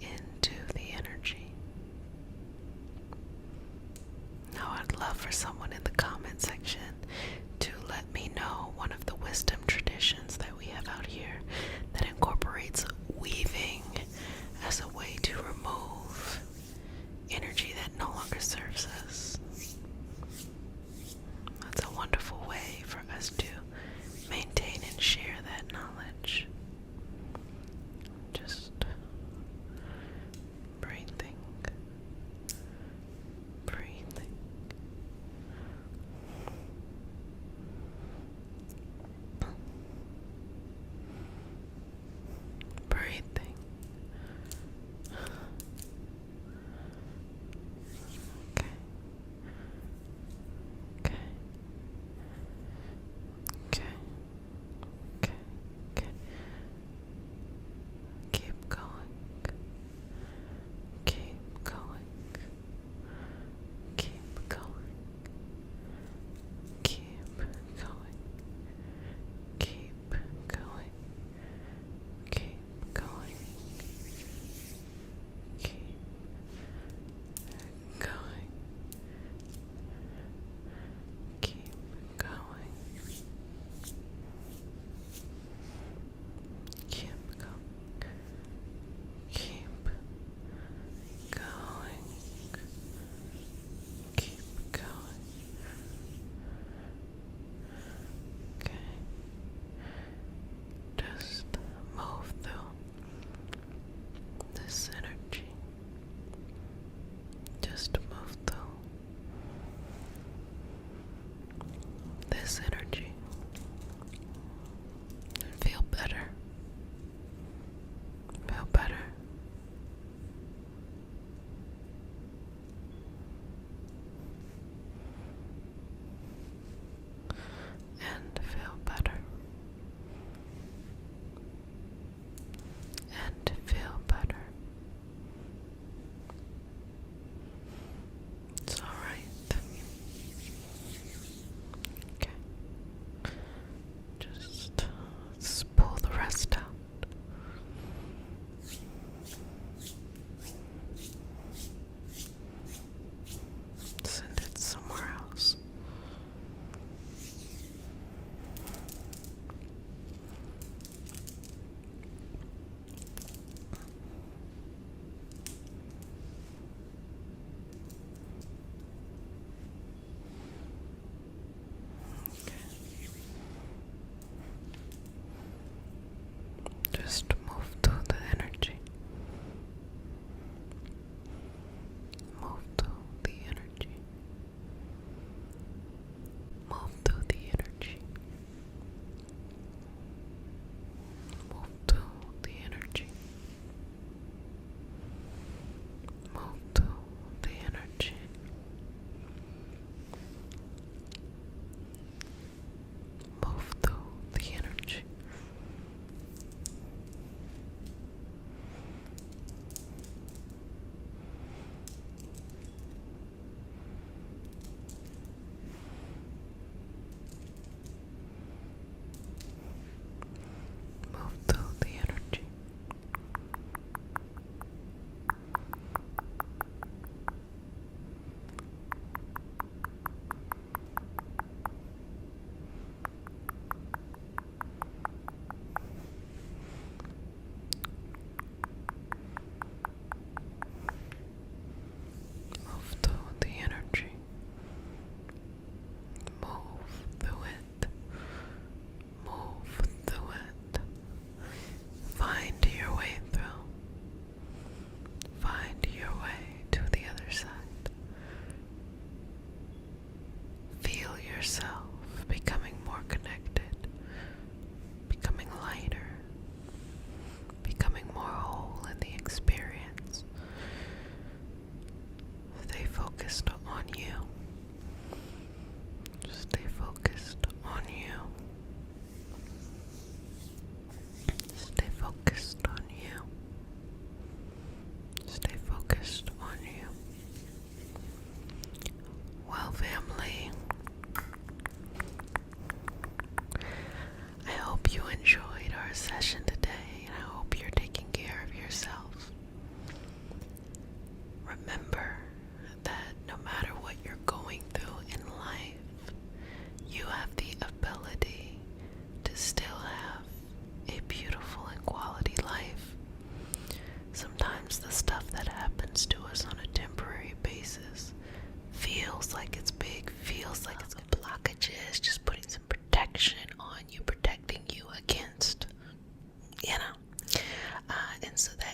into the energy. Now I'd love for someone in the comment section to let me know one of the wisdom traditions that we have out here that incorporates weaving as a way to remove energy that no longer serves us. That's a wonderful way for us to maintain and share that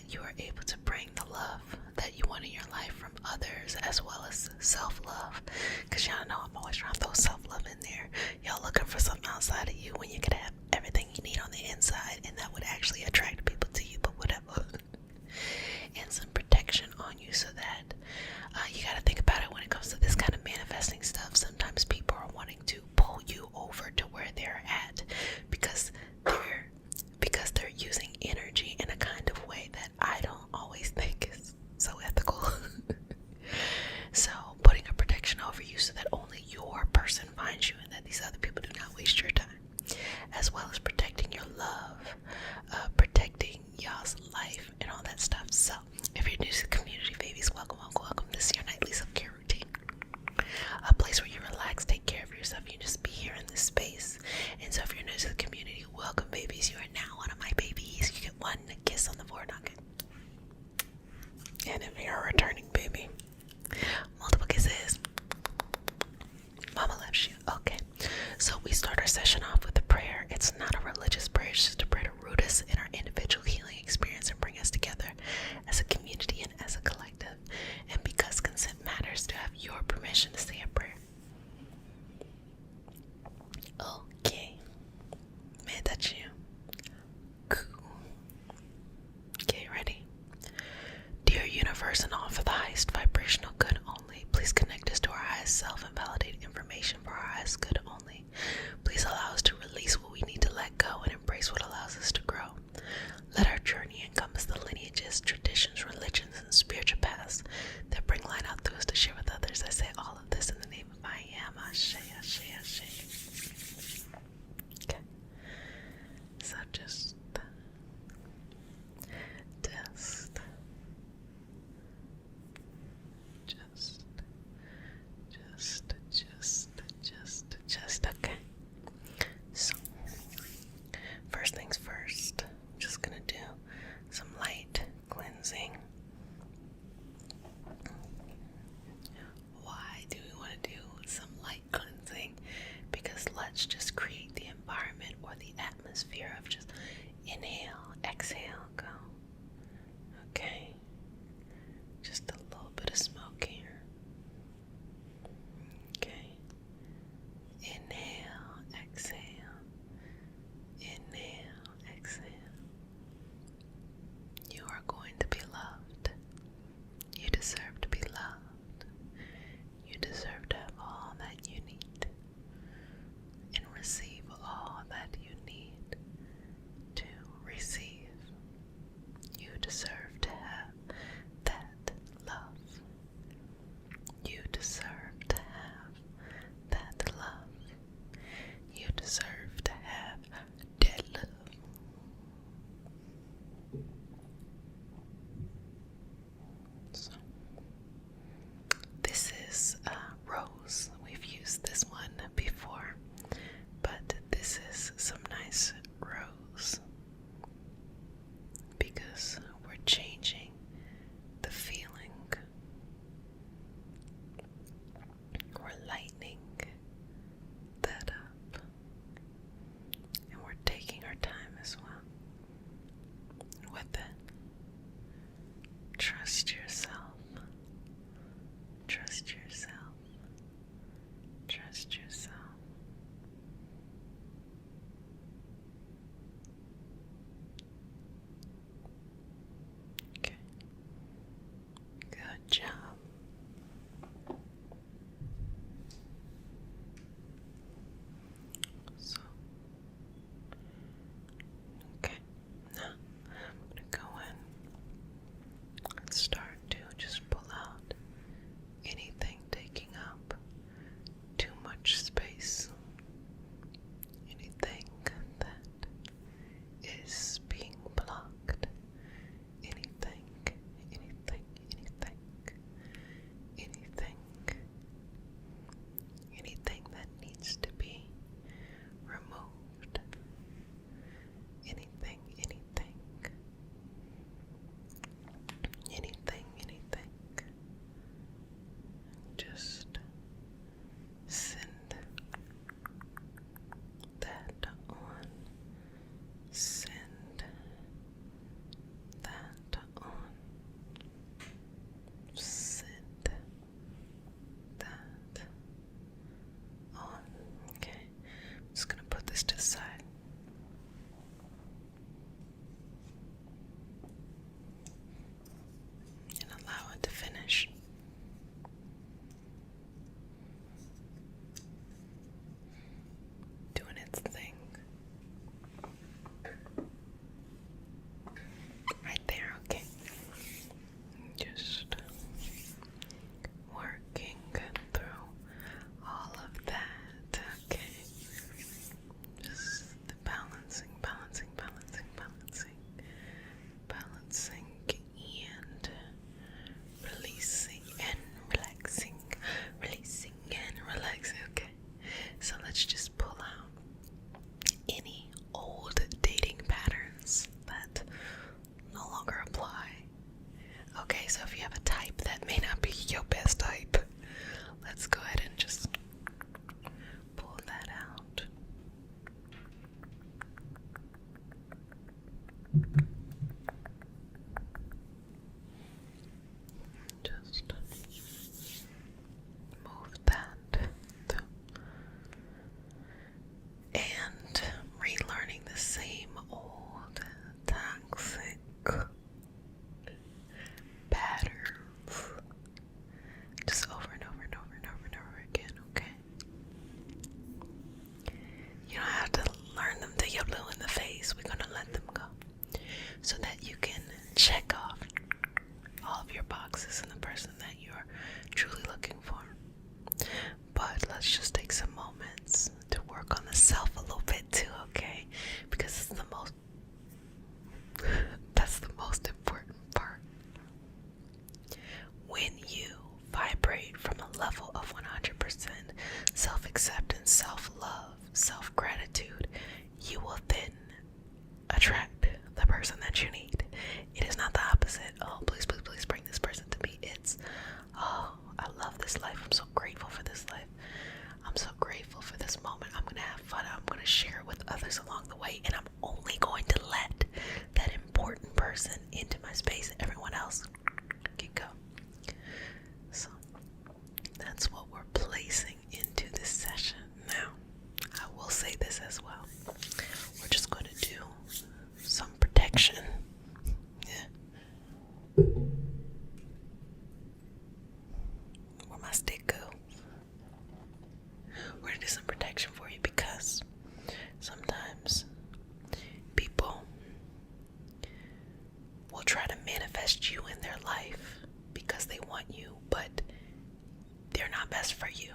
you are able to bring the love that you want in your life from others, as well as self-love. Because y'all know I'm always trying to throw self-love in there. Y'all looking for something outside of you when you could have everything you need on the inside, and that would actually attract people to you, but whatever. And some protection on you, so that you got to think about it when it comes to this kind of manifesting stuff. Sometimes people are wanting to pull you over to where they're at because they're using energy in a kind of way that I don't always think is so ethical. So putting a protection over you so that only your person finds you and that these other people do not waste your time, as well as protecting your love, protecting y'all's life and all that stuff. So if you're new to the community, babies, welcome. This is your nightly self-care routine, a place where you relax, take care of yourself, you just be here in this space. And so if you're new to the community, welcome, babies. You are now one of my babies. You get one kiss on the forehead. And if you're a returning baby, multiple kisses. Mama loves you. Okay, so we start our session off with a prayer. It's not a religious prayer, it's just a prayer to root us in our individual healing experience and bring us together as a community and as a collective. And because consent matters, to have your permission to say a prayer. Okay, man, that's you. Cool. Okay, ready? Dear universe and all for the highest vibration self-love, self-gratitude, you will then attract the person that you need. It is not the opposite. Oh, please, please, please bring this person to me. It's, oh, I love this life. I'm so grateful for this life. I'm so grateful for this moment. I'm going to have fun. I'm going to share it with others along the way. And I'm only going to let that important person into my space. Everyone else can go. So that's what we're placing into this session. Now, I will say this as well. We're just going to do some protection. Yeah. Where my stick go? We're going to do some protection for you because sometimes people will try to manifest you in their life because they want you, but they're not best for you.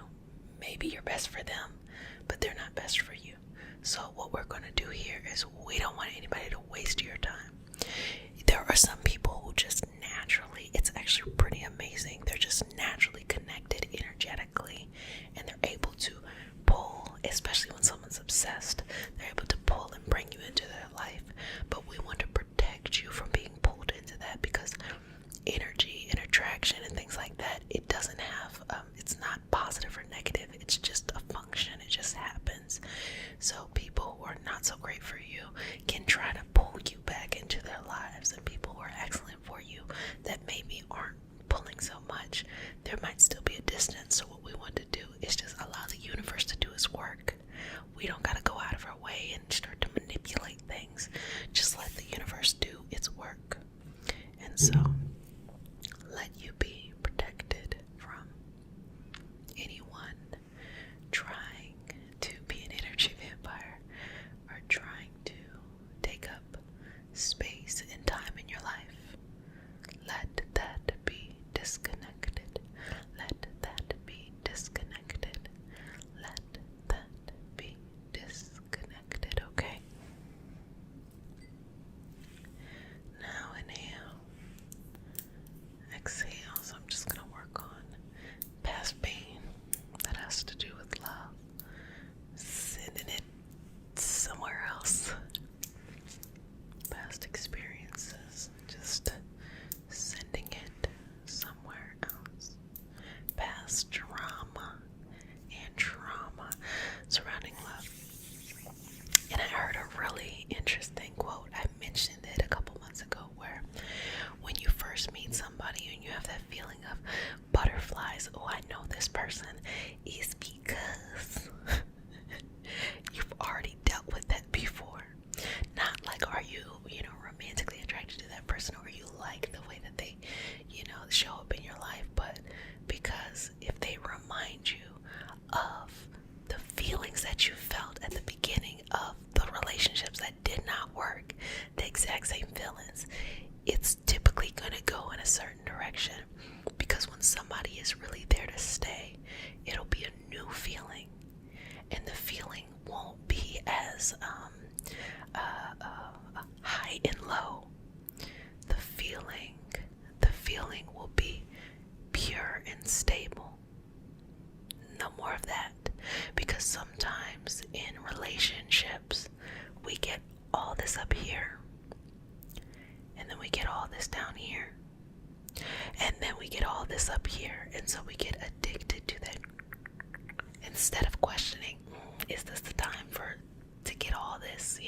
Maybe you're best for them, but they're not best for you. So what we're going to do here is we don't want anybody to waste your time. There are some people who just naturally, it's actually pretty amazing, they're just naturally connected energetically, and they're able to pull, especially when someone's obsessed, they're able to pull and bring you into their life. But we want to protect you from being pulled into that, because energy and attraction and things like that, it doesn't have, it's not positive or negative, it's just a function, it just happens. So people who are not so great for you can try to pull you back into their lives, and people who are excellent for you that maybe aren't pulling so much, there might still be a distance. So what we want to do is just allow the universe to do its work. We don't got to go out of our way and start to manipulate things. Just let the universe do its work. And so let you be protected from anyone trying to be an energy vampire or trying to take up space and time in your life. Let that be disconnected. Let that be disconnected. Let that be disconnected, okay? Now inhale. Exhale. So I'm just going to work on past pain that has to do with love. Sending it somewhere else. Past experiences. Just sending it somewhere else. Past drama and trauma surrounding love. And I heard a really interesting quote. I mentioned it a couple months ago, where when you first meet somebody and you have that feeling of butterflies, oh, I know this person, is because you've already dealt with that before. Not like, are you, romantically attracted to that person, or you like the way that they, show up in your life, but because if they remind you of the feelings that you felt at the beginning of the relationships that did not work, the exact same feelings, it's typically going to go in a certain direction. Because when somebody is really there to stay, it'll be a new feeling, and the feeling won't be as high and low. The feeling will be pure and stable. No more of that. Because sometimes in relationships, we get all this up here, and then we get all this down here, and then we get all this up here, and so we get addicted to that. Instead of questioning, is this the time to get all this,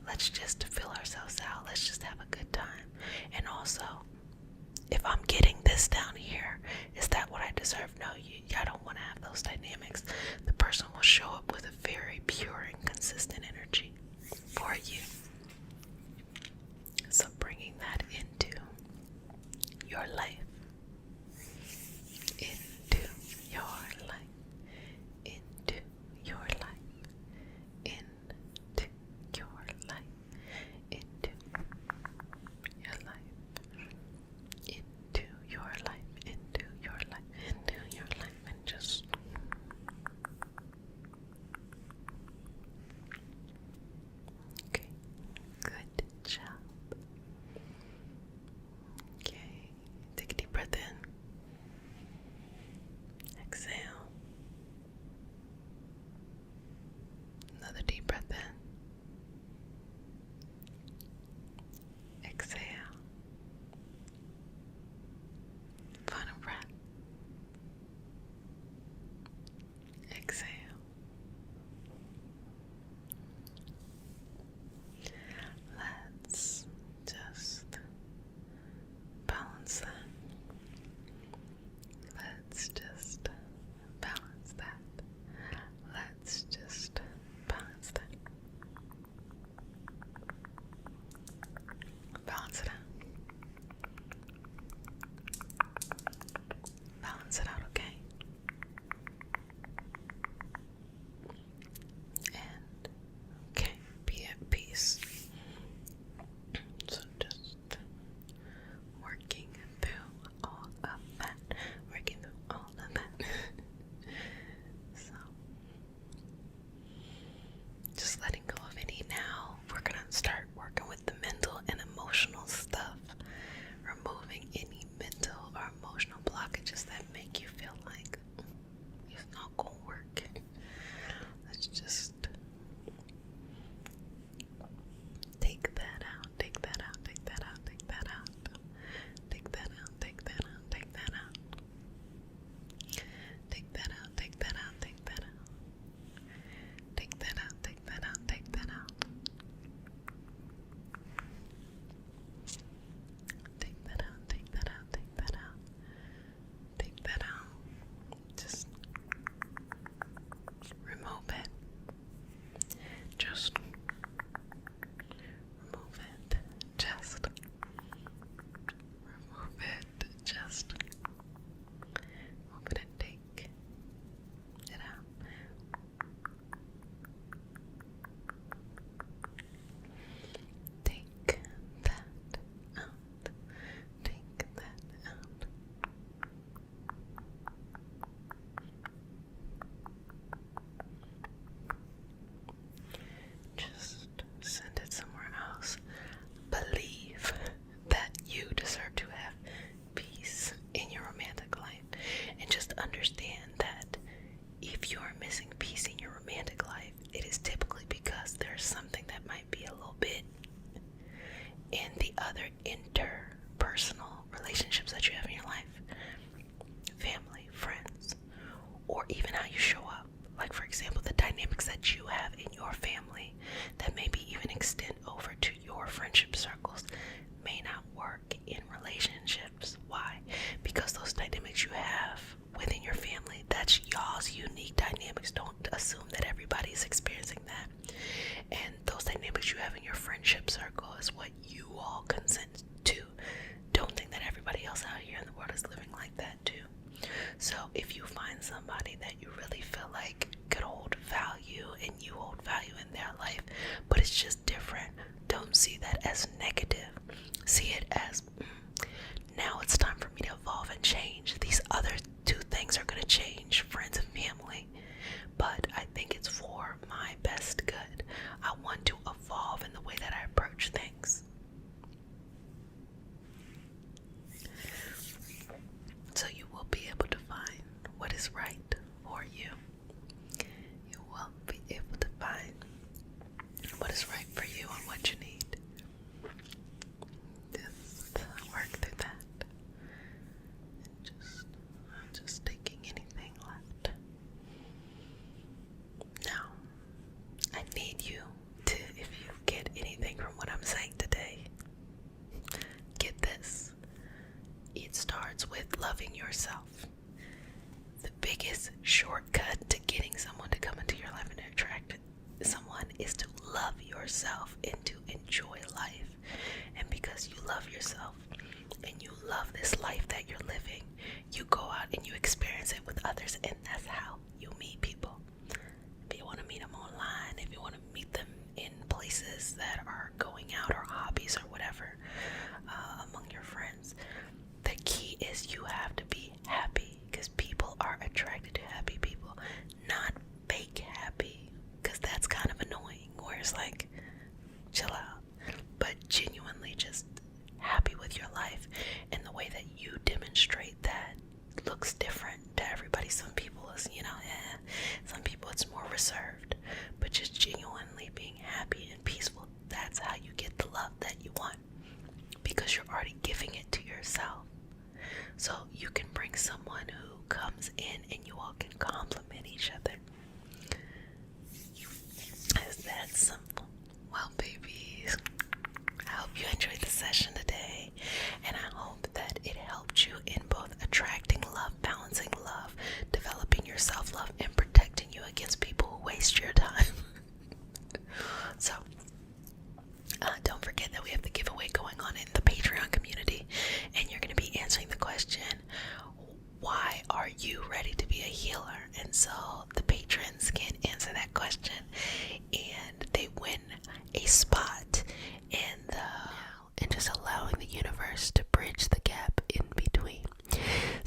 let's just fill ourselves out, let's just have a good time. And also, if I'm getting this down here, is that what I deserve? No, I don't want to have those dynamics. The person will show up with a very pure and consistent energy for you. So bringing that into your life, into your life, into your life, into your life, into your life, into your life, into your life, into your life, and just okay, good job. Okay, take a deep breath in, exhale, balance that. Let's just balance that. Let's just balance that. Balance it out. Balance it out, okay? And, okay, be at peace. So just working through all of that. Working through all of that. So, just letting go of any now. We're gonna start working with the mental and emotional stuff. Removing any mental or emotional blockages that make you feel like it's not gonna work. Let's just take that out, take that out, take that out, take that out, take that out, take that out, take that out, take that out, take that out, take that out, take that out, take that out, take that out. Take that out, take that out, take that out. Take that out. Just remove it. Just remove it. Just remove it. Just remove it and take it out. Take that out. Take that out. Just send it somewhere else. Believe that you deserve to have peace in your romantic life. And just understand that if you are missing peace in your romantic life, it is typically because there's something that might be a little bit in the other interpersonal relationships that you have in your life. Family, friends, or even how you show up. Like, for example, the dynamics that you have in your family that maybe even extend over to your friendship circles may not work in relationships. Why? Because those dynamics you have within your family, that's y'all's unique dynamics. Don't assume that everybody is experiencing that. And those dynamics you have in your friendship circle is what you all consent to. Don't think that everybody else out here in the world is living like that too. So if you find somebody that you really feel like could hold value and you hold value in their life, but it's just different, don't see that as negative. See it as, now it's time for me to evolve and change. These other two things are going to change, friends and family, but I think it's for my best good. I want to evolve in the way that I approach things. So you will be able to find what is right for you. You will be able to find what is right for you and what you need. Just work through that. And just taking anything left. Now, I need you to, if you get anything from what I'm saying today, get this. It starts with loving yourself. The biggest shortcut to getting someone to come into your life and attract someone is to love yourself and to enjoy life. And because you love yourself and you love this life that you're living, you go out and you experience it with others, and that's how you meet people. If you want to meet them online, if you want to meet them in places that are going out or hobbies or whatever, among your friends, the key is you have to be happy, because people are attracted to happy people, not fake happy, because that's kind of annoying, where it's like, chill out, but genuinely just happy with your life. And the way that you demonstrate that looks different to everybody. Some people is, some people it's more reserved, but just genuinely being happy and peaceful, that's how you get the love that you want, because you're already giving it to yourself. So you can bring someone who comes in and you all can compliment each other. It's that simple. Well, babies, I hope you enjoyed the session today, and I hope that it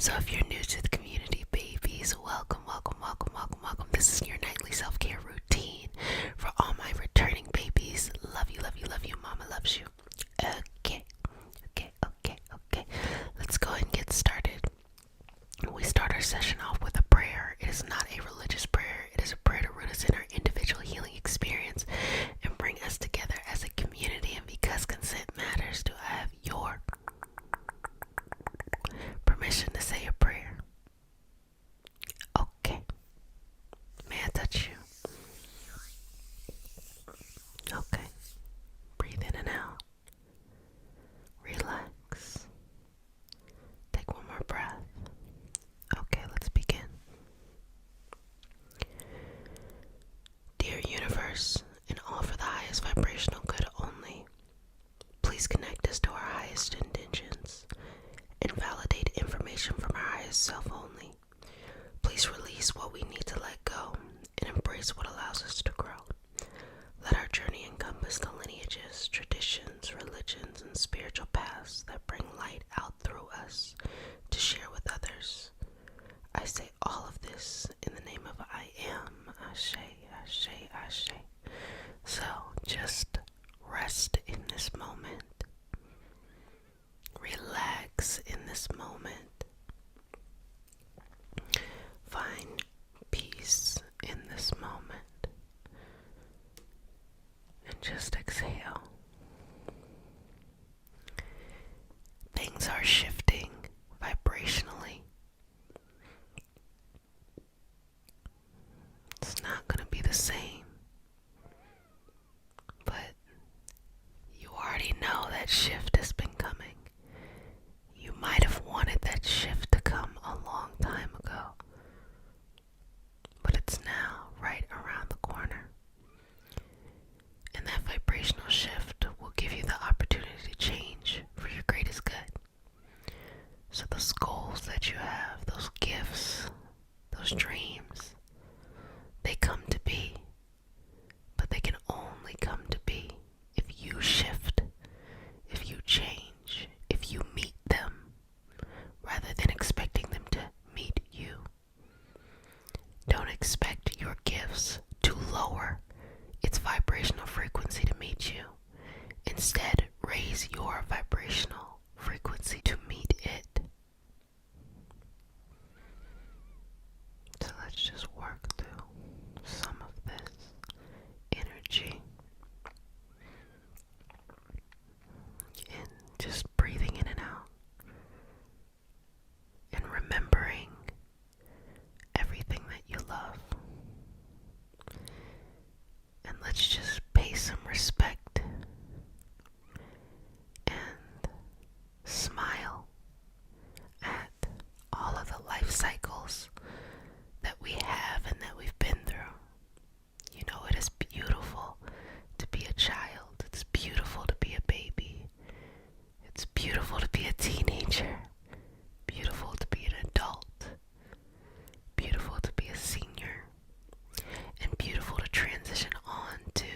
So if you're new to the community, babies, welcome, welcome, welcome, welcome, welcome. This is your nightly self-care routine for all my returning babies. Love you, love you, love you. Mama loves you. Okay, okay, okay, okay. Let's go ahead and get started. We start our session off with a prayer. It is not a religious prayer. It is a prayer to root us in our individual healing experience and bring us together as a community. And because consent matters, do I have your permission to say a prayer? Okay. May I touch you? Okay. Breathe in and out. Relax. Take one more breath. Okay, let's begin. Dear universe, and all for the highest vibrational good only, please connect us to our highest intentions and validate information from our highest self only. Please release what we need to let go and embrace what allows us to grow. Let our journey encompass the lineages, traditions, religions, and spiritual paths that bring light out through us to share with others. I say all of this in the name of I am. Ashe, Ashe, Ashe. So just rest in this moment. Relax in this moment. Find peace in this moment. And just exhale. Things are shifting vibrationally. It's not going to be the same. But you already know that shift has been coming. You might have wanted that shift to come a long time ago. But it's now right around the corner. And that vibrational shift will give you the opportunity to change for your greatest good. So those goals that you have, those gifts, those dreams, they come to be. But they can only come to be if you shift, if you change, if you meet them, rather than expecting them to meet you. Don't expect your gifts to lower its vibrational frequency to meet you. Instead, raise your vibrational frequency to meet it. So let's just work through some of this energy and just breathing in and out and remembering everything that you love. And let's just pay some respect and smile at all of the life cycles that we have and that we've been through. You know, it is beautiful to be a child. It's beautiful to be a baby. It's beautiful to be a teenager. Beautiful to be an adult. Beautiful to be a senior. And beautiful to transition on to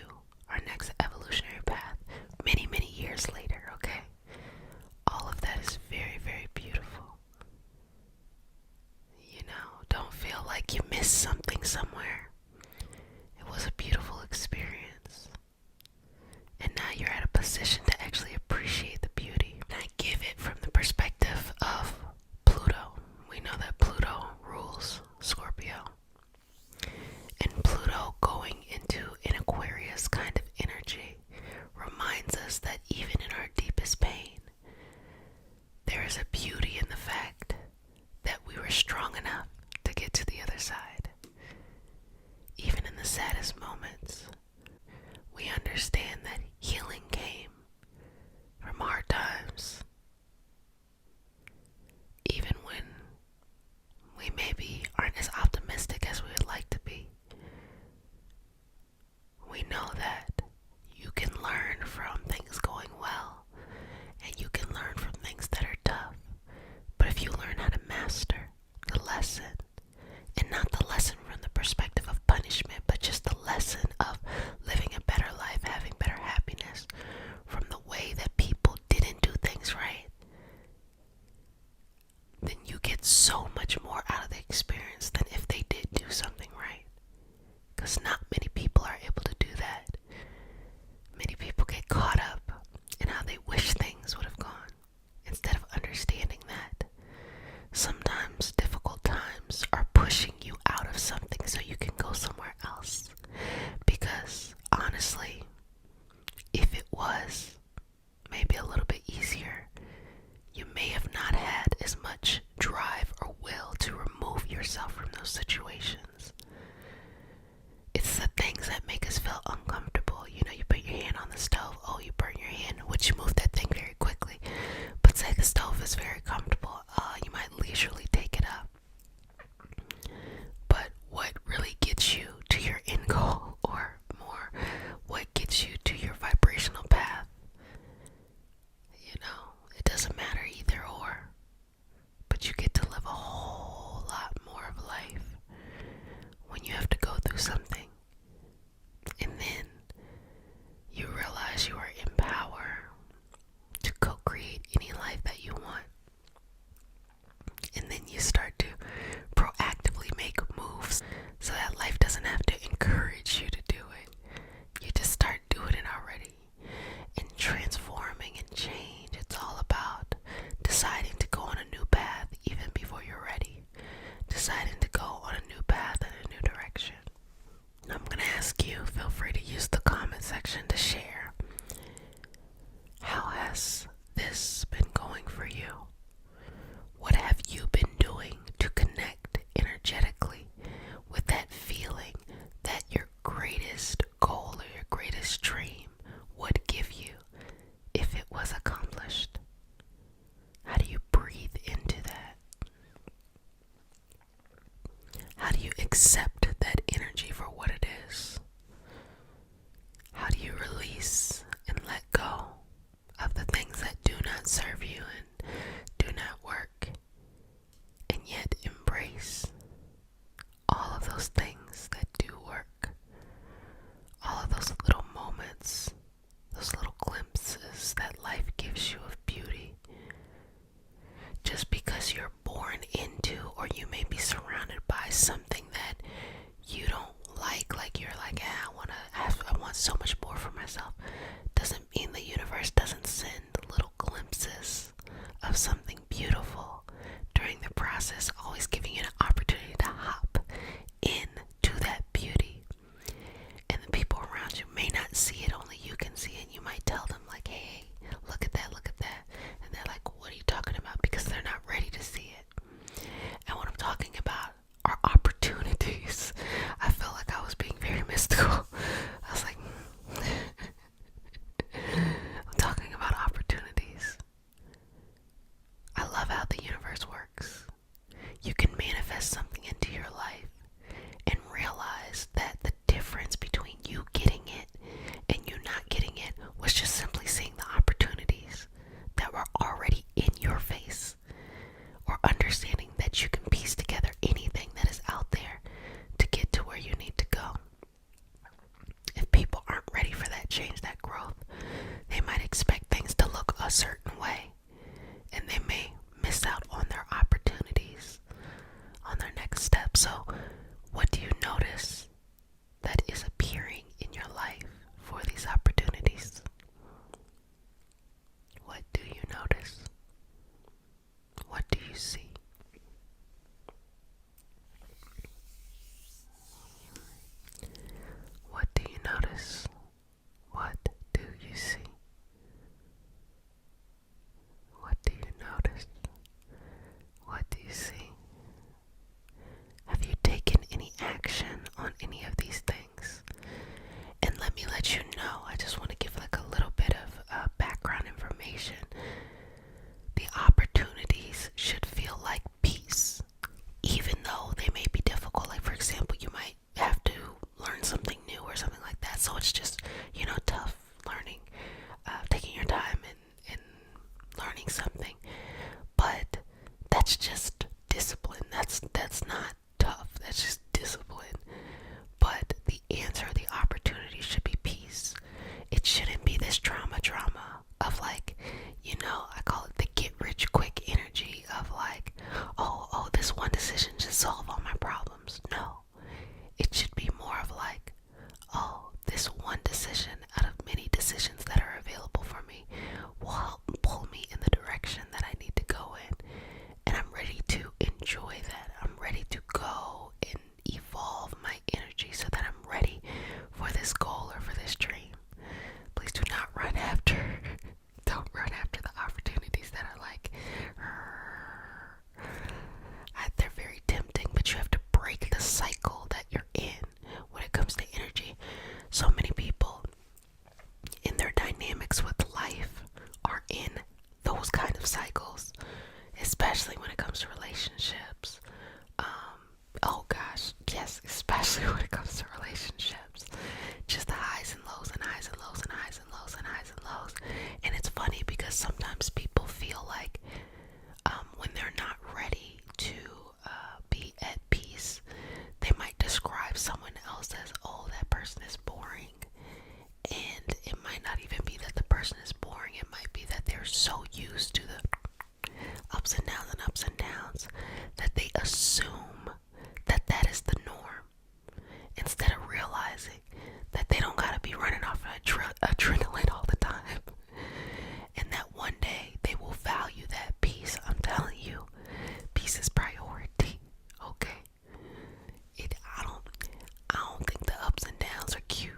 our next evolutionary path many, many years later, okay? All of that is very, very beautiful. You know, don't feel like you missed something somewhere. It was a beautiful experience. And now you're at a position to actually appreciate the beauty. And I give it from the perspective of Pluto. We know that Pluto rules Scorpio. And Pluto going into an Aquarius kind of energy reminds us that even in our deepest pain, there is a beauty in the fact that we were strong enough to get to the other side. Even in the saddest moments, we understand that healing came from hard times. Even when we maybe aren't as optimistic as we would like to be, we know that you can learn from things going well, and you can learn from things that are tough. But if you learn how to master the lesson, and not the lesson from the perspective of punishment, but just the lesson of living a better life, having better happiness, from the way that people didn't do things right so much more out of the experience than if they did do something right. Because not many people are able to do that. Many people get caught up in how they wish things would have gone, instead of understanding that sometimes difficult times are pushing you out of something so you can go somewhere else. Because honestly, if it was maybe a little bit easier, you may have not had as much drive or will to remove yourself from those situations. It's the things that make us feel uncomfortable. You know, you put your hand on the stove, oh, you burn your hand, which you move that thing very quickly. But say the stove is very comfortable, you might leisurely take it up. But what really gets you to your end goal, or more, what gets you to your vibrational path? You know, it doesn't matter either or, but you get to live a whole lot more of life when you have to go through something. And then you realize you are in power to co-create any life that you want. And then you start to proactively make moves so that life doesn't have to encourage you to do it. You just start doing it already. And transforming and change, it's all about deciding to go on a new path even before you're ready. Deciding to go on a new path in a new direction. I'm going to ask you, feel free to use the comment section to share. How has this been going for you? What have you been doing to connect energetically with that feeling that your greatest goal or your greatest dream would give you if it was accomplished? How do you breathe into that? How do you accept that energy for what it is? How do you release and let go of the things that do not serve you and do not work, and yet embrace all of those things that do work? All of those little moments, those little glimpses that life gives you of beauty. Just because you're born into, or you may be surrounded by something that especially when it comes to relationships. Oh gosh, yes, especially when it comes to relationships. Just the highs and lows and highs and lows and highs and lows and highs and lows. And it's funny because sometimes people feel like when they're not ready to be at peace, they might describe someone else as, oh, that person is boring. And it might not even be that the person is boring. It might be that they're so used to the ups and downs that they assume that that is the norm, instead of realizing that they don't gotta be running off of adrenaline all the time, and that one day they will value that peace. I'm telling you, peace is priority. Okay, I don't think the ups and downs are cute.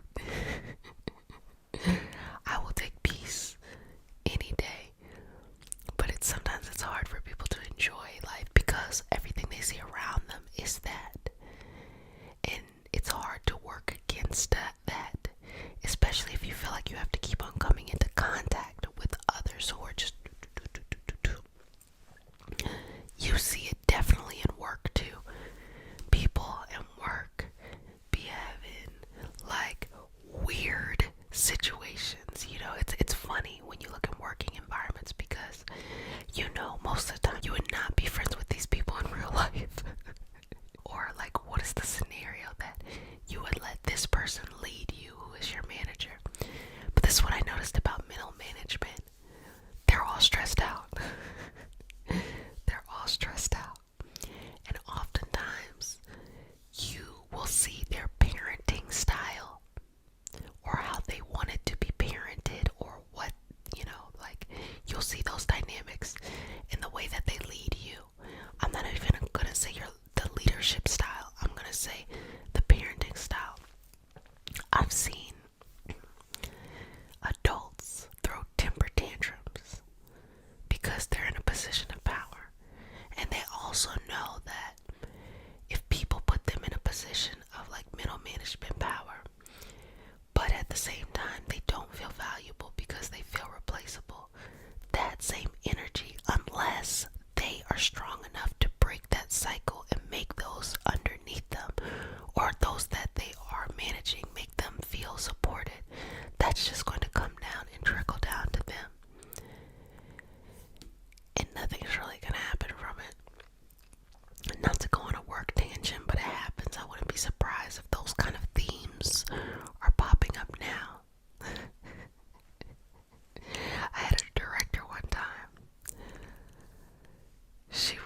I will take peace any day, but sometimes it's hard for people to enjoy life because everything they see around them is that, and it's hard to work against that, especially if you feel like you have to keep on coming into contact with others who are just you see it definitely in work too. People in work be having like weird situations. It's funny when you look in working environments because most of the time you would not be friends with these people in real life. Or like, what is the scenario that you would let this person lead you who is your manager? But this is what I noticed about middle management. They're all stressed out. They're all stressed out. And oftentimes you will see their parenting style, or how they wanted to be parented, or what, like, you'll see those dynamics in the way that they lead you. I'm not even gonna say the leadership style. I'm gonna say the parenting style. I've seen adults throw temper tantrums because they're in a position of power, and they also know that if people put them in a position of like middle management power, but at the same time they don't feel valuable because they feel replaceable, that same energy, unless they are strong enough to break that cycle and make those underneath them, or those that they are managing, make them feel supported, that's just going to come down and trickle down to them, and nothing's really going to happen from it. Not to go on a work tangent, but it happens. I wouldn't be surprised if those kind of themes are popping up now. I had a director one time. She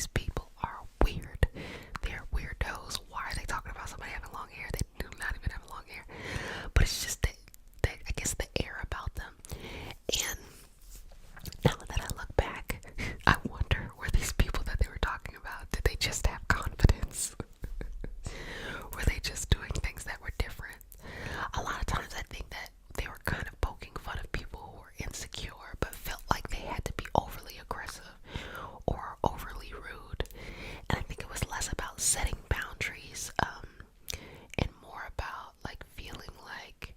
these people are weird. They're weirdos. Why are they talking about somebody having long hair? They do not even have long hair. But it's just that I guess the air about them. And now that I look back, I wonder, were these people that they were talking about, did they just have confidence? Were they just doing things that were different? A lot of times I think that they were kind of poking fun of people who were insecure but felt like they had to be overly aggressive or overly rude. And I think it was less about setting boundaries and more about like feeling like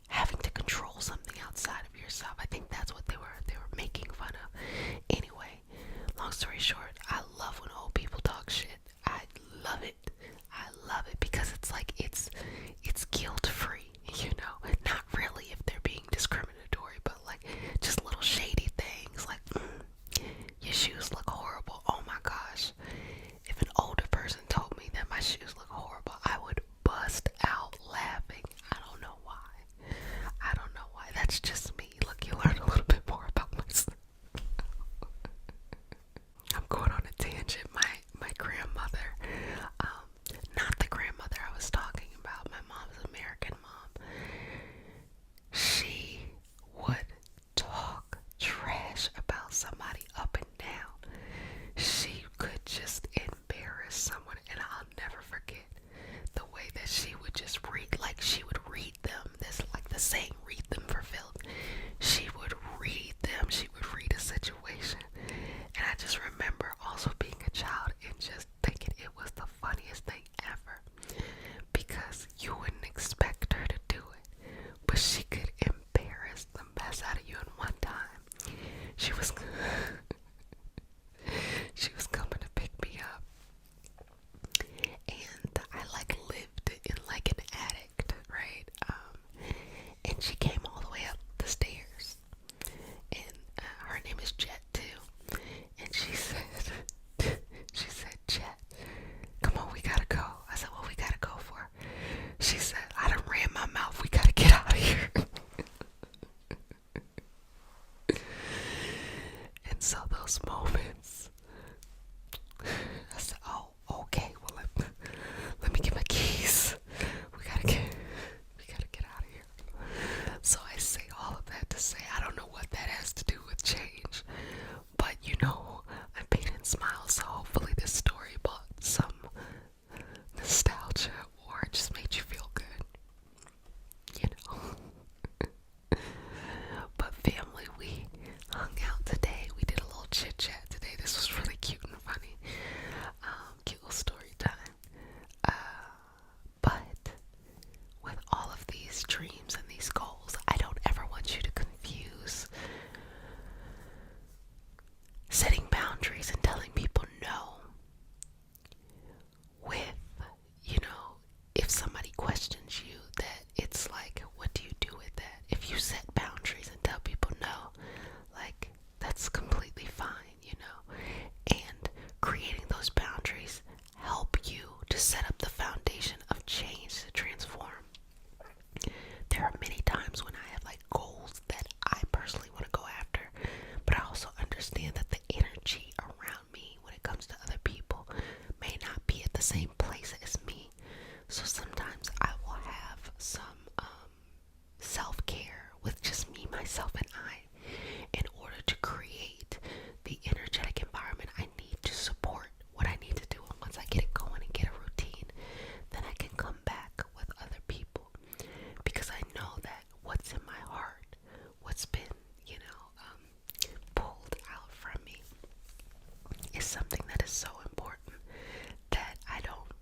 having to control something outside of yourself. I think that's what they were making fun of. Anyway, long story short, I love when old people talk shit. I love it. I love it because it's like it's guilt free, you know. Not really if they're being discriminatory, but like just little shady things like your shoes look horrible. Oh my gosh. If an older person told me that my shoes look horrible, I would bust out laughing. I don't know why. I don't know why. That's just me. Look, you learn a little bit more about myself. I'm going on a tangent. My grandmother, not the grandmother I was talking about, my mom's American mom, she would talk trash about somebody up and down. She could just embarrass someone, and I'll never forget the way that she would just read, like she would read them. There's like the saying, read them for filth. She would read them. She would read a situation. And I just remember also being a child and just thinking it was the funniest thing ever. Because you wouldn't expect her to do it. But she could embarrass the mess out of you. And one time, she was coming to pick me up. And I like lived in like an attic, right? And she came all the way up the stairs. And her name is Jet too. And she said, Jet, come on, we gotta go. I said, what we gotta go for? She said, I done ran my mouth. We gotta get out of here. And so those moments, I said, oh, okay, well, let me get my keys. We gotta get out of here. So I say all of that to say, I don't know what that has to do with change, but you know, I'm painting smiles, so hopefully this story brought some nostalgia or it just made you feel good, you know. But family, we hung out today. We did a little chit chat today. This was really cute and funny. Cute little story time. But with all of these dreams and these goals, I don't ever want you to confuse setting boundaries and telling people no with, you know, if somebody questions you, that it's like, what do you do with that? If you set boundaries and tell people no, like, that's completely fine, you know. And creating those boundaries help you to set up the foundation of change to transform. There are many times when I have like goals that I personally want to go after, but I also understand that the energy around me when it comes to other people may not be at the same place as me. So sometimes I will have some self-care with just me, myself, and I in order to create the energetic environment I need to support what I need to do. And once I get it going and get a routine, then I can come back with other people, because I know that what's in my heart, what's been, you know, pulled out from me is something that is so important that I don't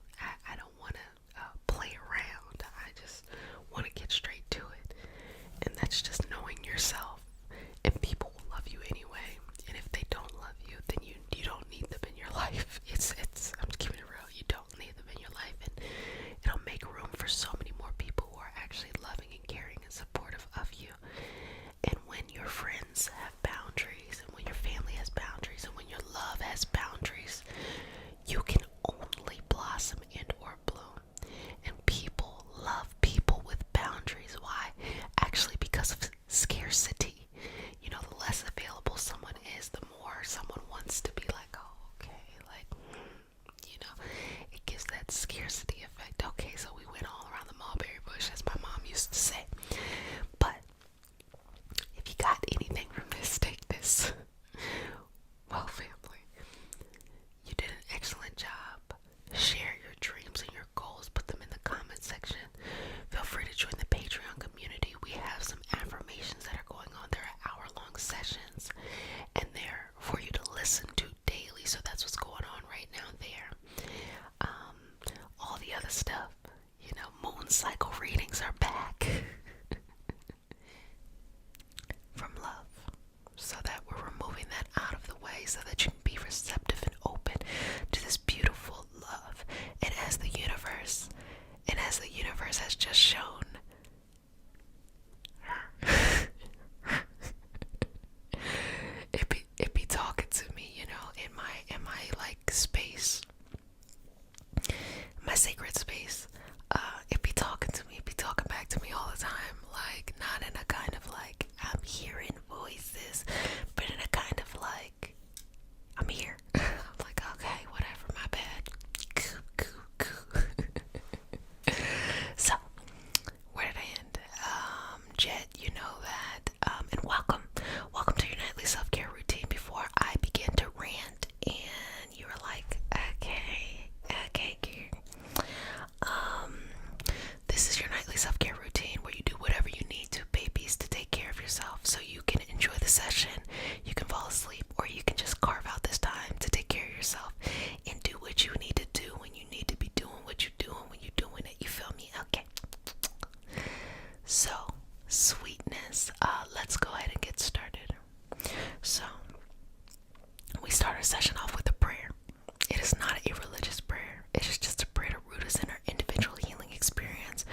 is not a religious prayer. It is just a prayer to root us in our individual healing experience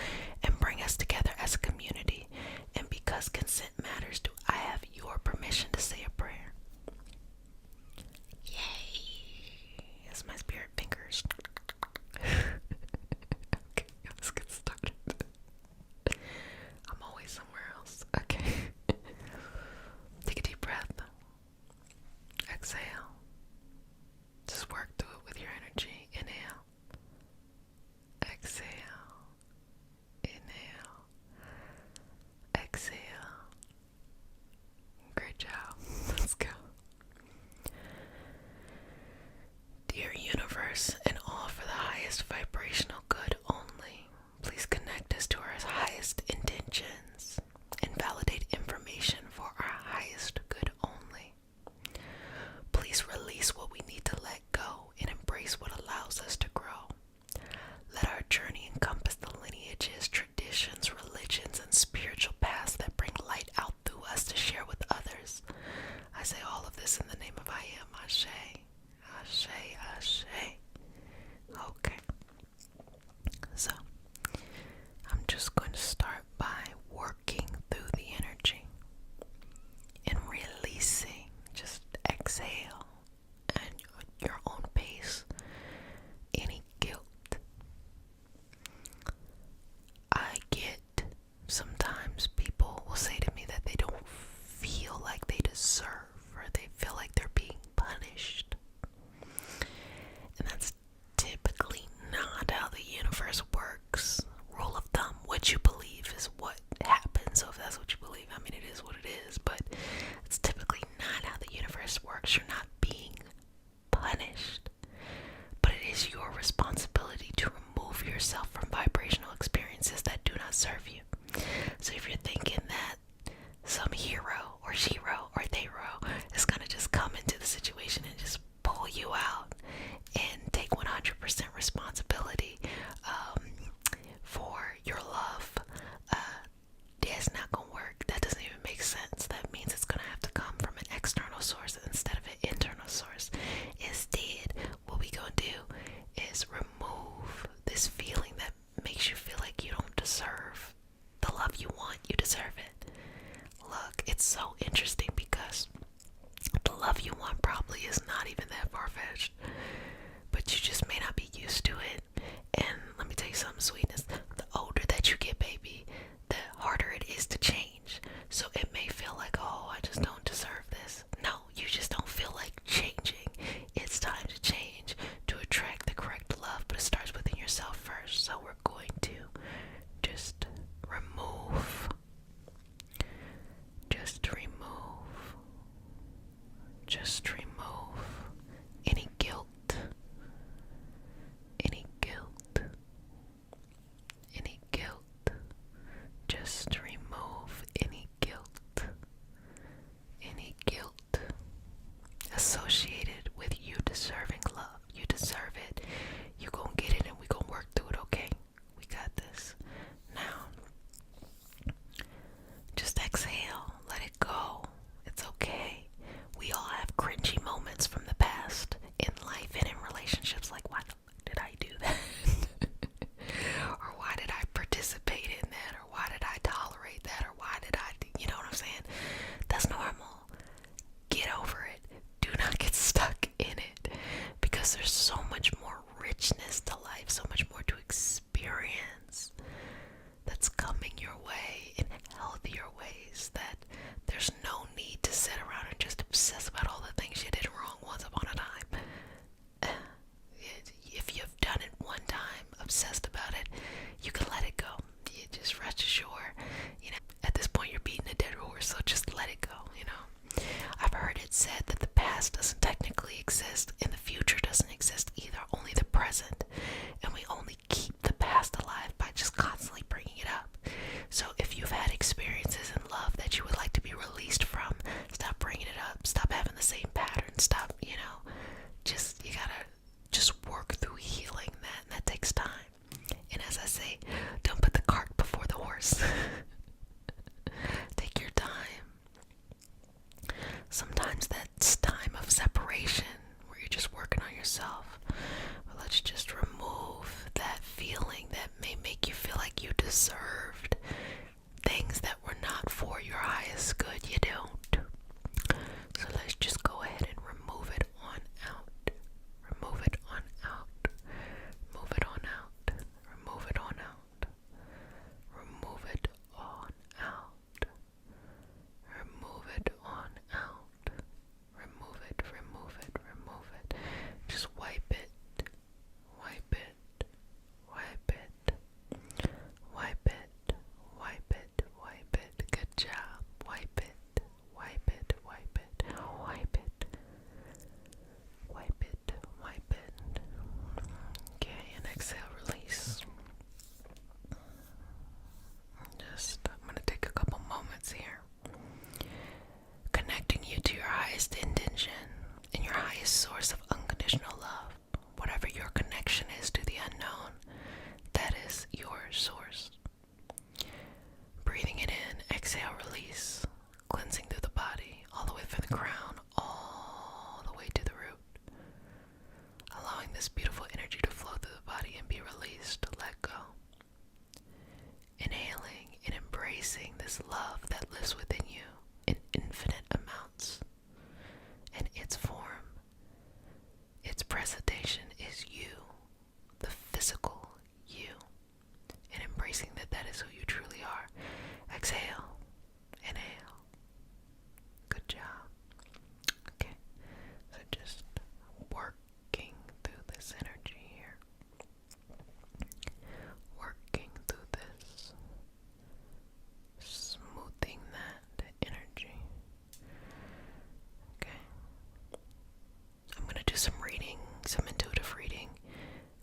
and bring us together as a community. And because consent matters, do I have your permission to say a prayer? Yay! That's my spirit fingers. Okay, let's get started. I'm always somewhere else. Okay. Take a deep breath. Exhale. Just work through it with your energy. Inhale. Exhale. Inhale. Exhale. Great job. Let's go. Dear universe, and all for the highest vibrational good only, please connect us to our highest intentions and validate information for our highest good only. Please release what we need to let go and embrace what allows us to grow. Let our journey encompass the lineages, traditions, religions, and spiritual paths that bring light out through us to share with others. I say all of this in the name of I am. Ashe. Ashe. Ashe. Okay. So, I'm just going to start by working through the energy and releasing. Just exhale at your own pace any guilt. I get sometimes people will say to me that they don't feel like they deserve, or they feel like they're being punished. And that's typically not how the universe works. Rule of thumb, what you believe is what happens. So if that's what you believe, I mean, it is what it is, but it's typically not how the universe works. You're not being punished, but it is your responsibility to remove yourself from vibrational experiences that do not serve you. So if you're thinking that some hero or shero or theyro is gonna just come into the situation and just pull you out and take 100% responsibility for your love, that's not gonna work. That doesn't even make sense. That means it's gonna have to come from an external source instead of an internal source. Instead, what we gonna do is remove this feeling that makes you feel like you don't deserve the love you want. You deserve it. Look, it's so interesting because the love you want probably is not even that far-fetched, but you just may not be used to it. And let me tell you something, sweetness, the older that you get, baby, the harder it is to change. So it may feel like, oh, I just don't deserve this. No, you just don't feel like changing. It's time to change to attract the correct love, but it starts within yourself first. So we're going to just remove any guilt, just remove any guilt associated with you deserving love. You deserve it. You gonna get it, and we gonna work through it, okay? We got this. Now, just exhale. Let it go. It's okay. We all have cringy moments from the past in life and in relationships, like, why the fuck did I do that? Or why did I participate in that? Or why did I tolerate that? Or why did I, you know what I'm saying? That's normal. Get over it. Do not get stuck in it, because there's so much more richness to life, so much more to experience that's coming your way in healthier ways, that there's no need to sit around and just obsess about all the things you did wrong once upon a time. If you've done it one time, obsessed about it, you can let it go. You just rest assured, at this point you're beating a dead horse, so just let it go, I've heard it said that the past doesn't technically exist and the future doesn't exist either, only the present. And we only keep the past alive by just constantly bringing it up. So if you've had experiences in love that you would like to be released from, stop bringing it up. Stop having the same pattern. Stop, you gotta just work through healing that, and that takes time. And as I say, don't put the cart before the horse. Take your time. Sometimes that's time of separation, where you're just let's just remove that feeling that may make you feel like you deserved things that were not for your highest good. You don't. So let's just go ahead and remove it on out. Remove it on out. Move it on out. Remove it on out. Remove it on out. Remove it on out. Remove it, remove it, remove it. Just wipe it. Wipe it. Wipe it. Wipe it. Wipe it. Wipe it. Good job. Wipe it. Wipe it. Wipe it. Wipe it. Wipe it. Wipe it. Okay, and exhale, release. I'm going to take a couple moments here. Connecting you to your highest intention and your highest source of unconditional love. Whatever your connection is to the unknown, that is your source. Breathing it in, exhale, release. Cleansing through the body, all the way from the crown, all the way to the root. Allowing this beautiful energy to flow through the body and be released, let go. Inhaling and embracing this love that lives within you in infinite amounts. And its form, its presentation is you, the physical you. And embracing that that is who you truly are. Exhale. Inhale. Good job. Okay. So just working through this energy here. Working through this. Smoothing that energy. Okay. I'm going to do some reading, some intuitive reading,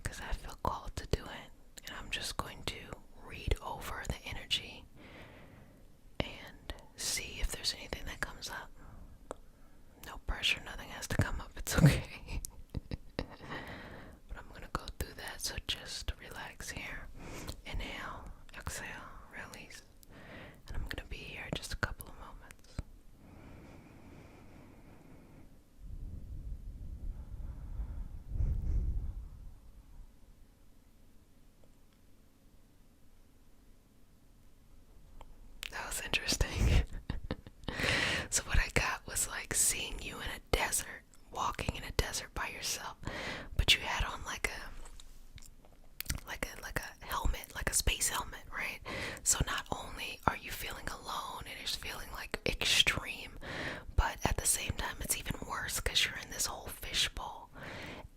because I feel called to do it. And I'm just going to read over the energy and see if there's anything that comes up. No pressure, nothing has to come up, it's okay. But I'm going to go through that, so just relax here. Inhale, exhale, release. And I'm going to be here just a couple of moments. That was interesting. So what I got was like seeing you in a desert, walking in a desert by yourself, but you had on like a helmet, like a space helmet, right? So not only are you feeling alone and it's feeling like extreme, but at the same time it's even worse because you're in this whole fishbowl,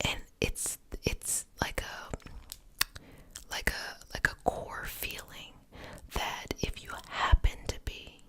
and it's like a core feeling that if you happen to be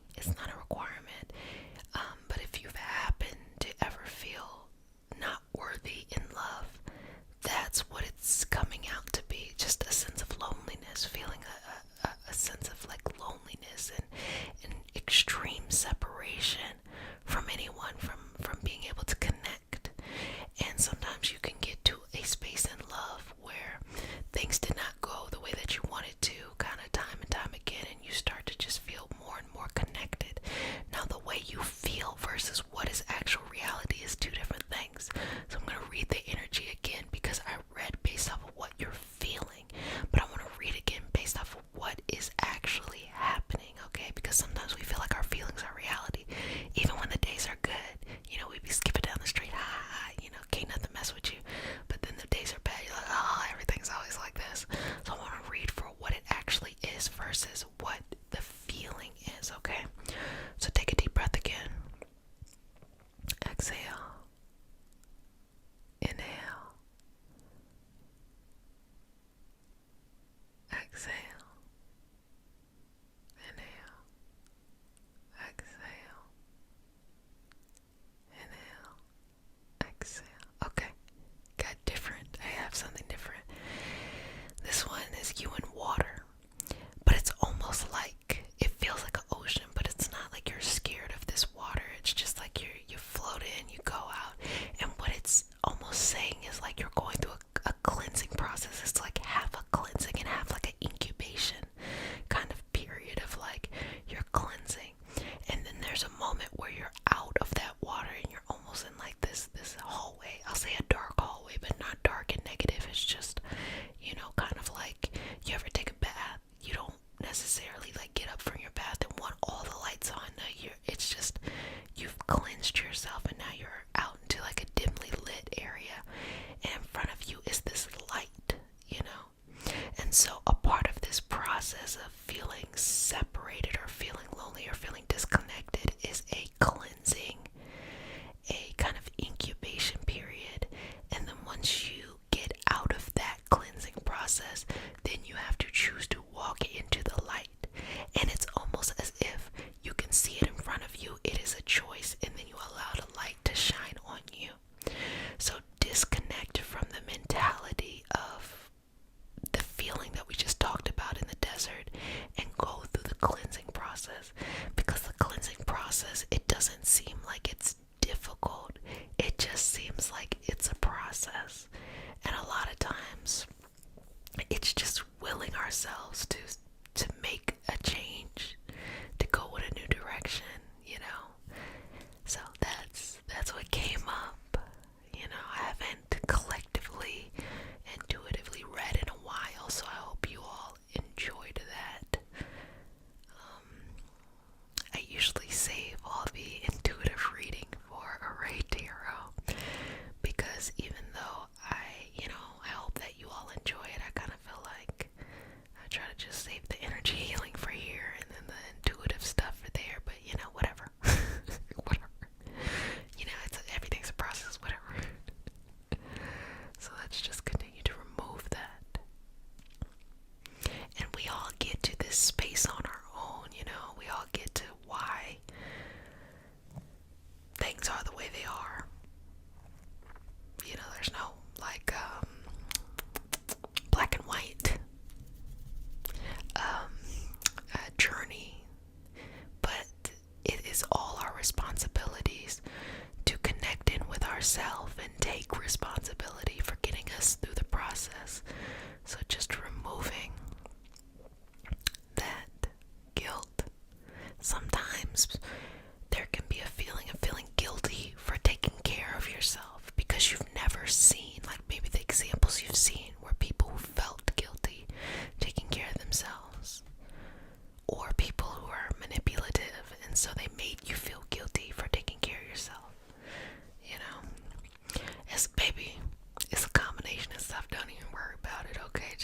okay?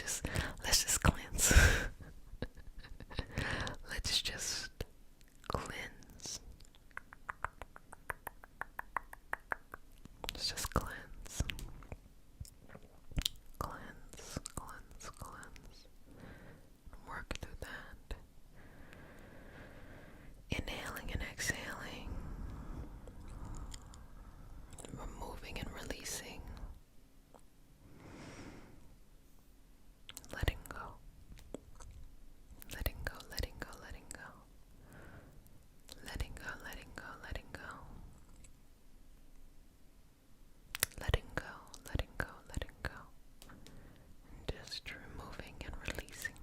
Let's just cleanse. Let's just cleanse. Let's just cleanse. Cleanse, cleanse, cleanse. Work through that. Inhaling and exhaling. Removing and releasing. Letting go. Letting go, letting go, letting go. Letting go, letting go, letting go. Letting go, letting go, letting go. And just removing and releasing.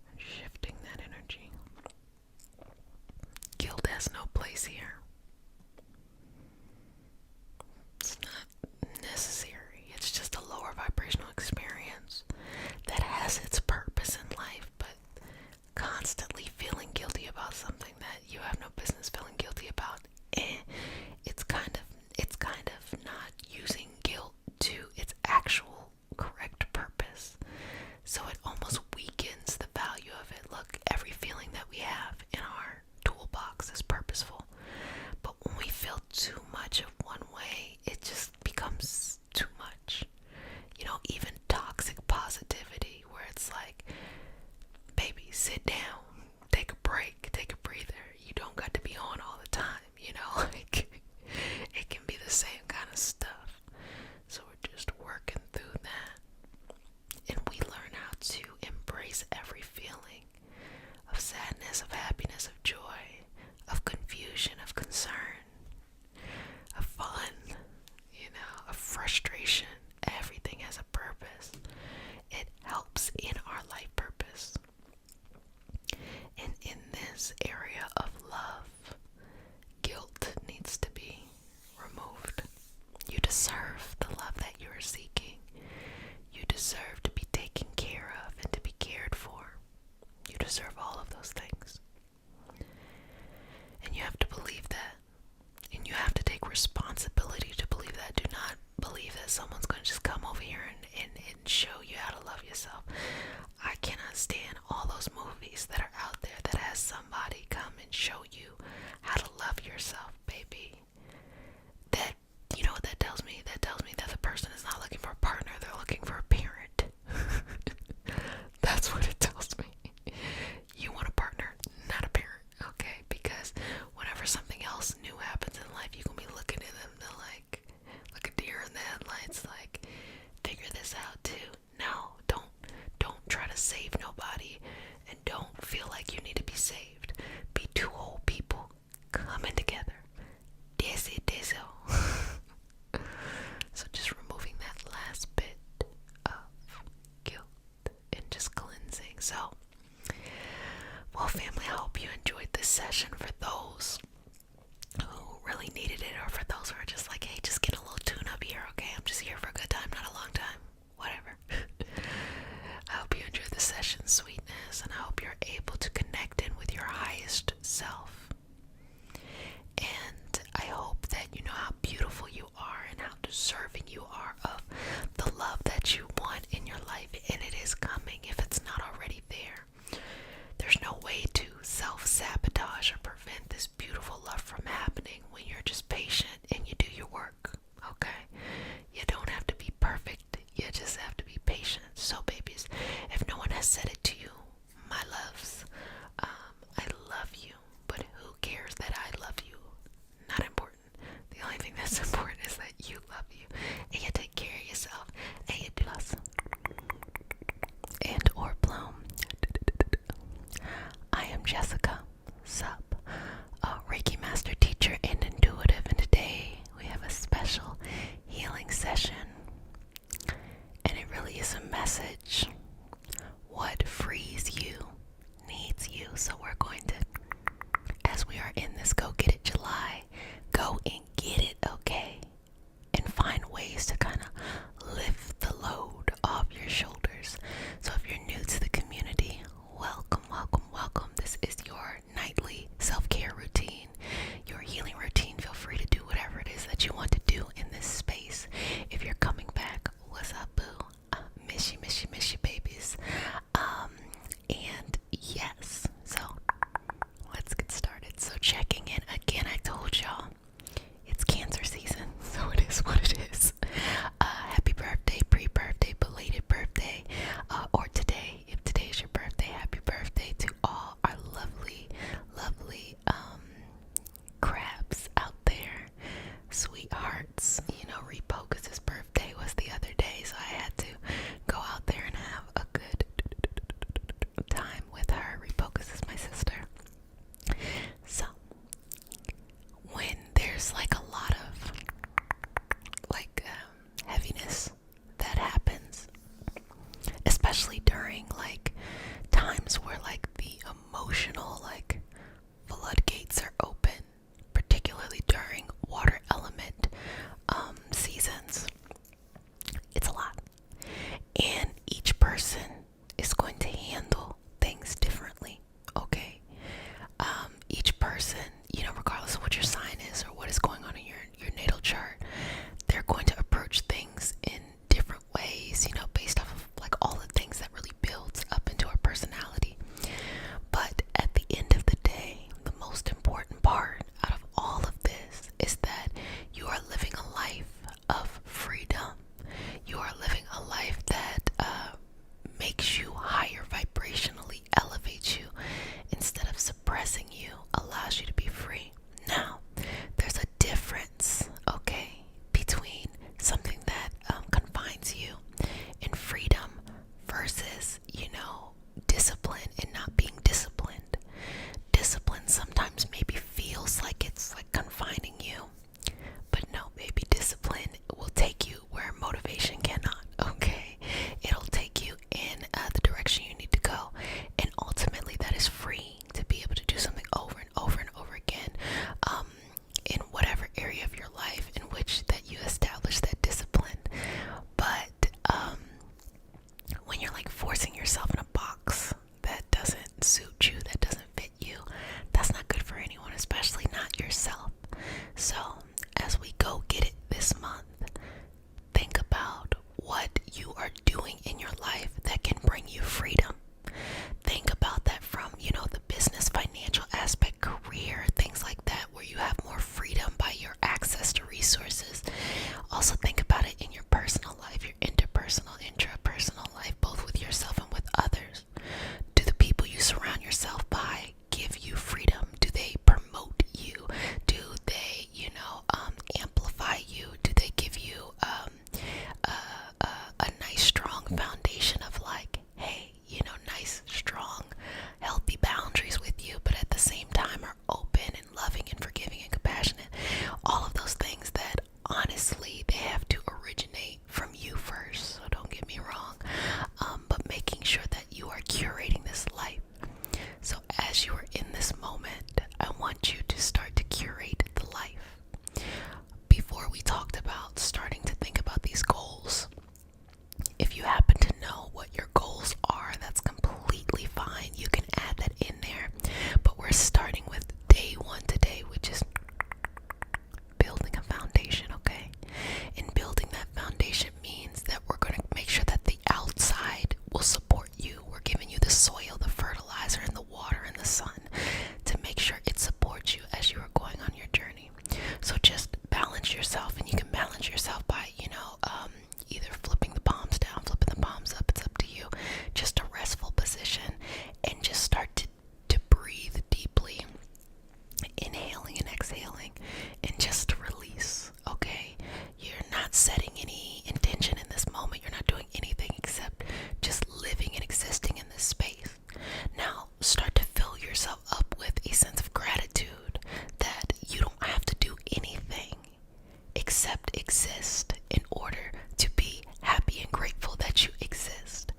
And shifting that energy. Guilt has no place here. It's not necessary. It's just a lower vibrational experience that has its purpose in life, but constantly feeling guilty about something that you have no business feeling guilty about, it's kind of not using guilt to its actual correct purpose. So it almost weakens the value of it. Look, every feeling that we have in our toolbox is purposeful. But when we feel too much of one way, it just becomes too much. You know, even toxic positivity, where it's like, baby, sit down, take a break, take a breather. You don't got to be on all the time, you know, like, it can be the same kind of stuff. So we're just working through that. And we learn how to embrace every feeling of sadness, of happiness, of joy, of confusion, of concern, of fun, you know, of frustration. Everything has a purpose. It helps in our life purpose. And in this area of love, guilt needs to be removed. You deserve the love that you are seeking. You deserve to be taken care of and to be cared for. You deserve all of those things. And you have to believe that. And you have to take responsibility to believe that. Do not believe that someone's going to just come over here and show you how to love yourself. I cannot stand all those movies that are out there that has somebody come and show you how to love yourself, baby. That, you know what that tells me? That tells me that the person is not looking for a partner, they're looking for a parent. That's what it tells me. You want a partner, not a parent, okay? Because whenever something else new happens in life, you can be looking at them, they're like a deer in the headlights, like, figure this out too. No, don't try to save nobody, and don't feel like you need to be saved. Be two whole people coming together. That's it. So just removing that last bit of guilt and just cleansing. So, well, family, I hope you enjoyed this session. For those who really needed it, or for those who are just like, hey, just get a little tune up here, okay? I'm just here for a good time, not a long time. Whatever. I hope you enjoyed the session, sweetness, and I hope you're able to connect in with your highest self. And I hope that you know how beautiful you are and how deserving you are of the love that you want in your life. And it is coming if it's not already there. There's no way to self-sabotage or prevent this beautiful love from happening when you're just patient and you do your work, okay? You don't have to be perfect. You just have to be patient. So, babies, if no one has said it to you, my loves, I love you. But who cares that I love you? Not important. The only thing that's important is that you love you, and you take care of yourself, and you do us. And or bloom. I am Jessica, sup, a Reiki master teacher and intuitive, and today we have a special healing session. And it really is a message. What frees you needs you. So we're going to, as we are in this Go Get It July, go and get it, okay? And find ways to kind of lift the load off your shoulders. So if you're new to the community, welcome, welcome, welcome. This is your nightly self-care routine, your healing routine. Feel free to do whatever it is that you want to do in this space. If you're not setting any intention in this moment. You're not doing anything except just living and existing in this space. Now, start to fill yourself up with a sense of gratitude that you don't have to do anything except exist in order to be happy and grateful that you exist.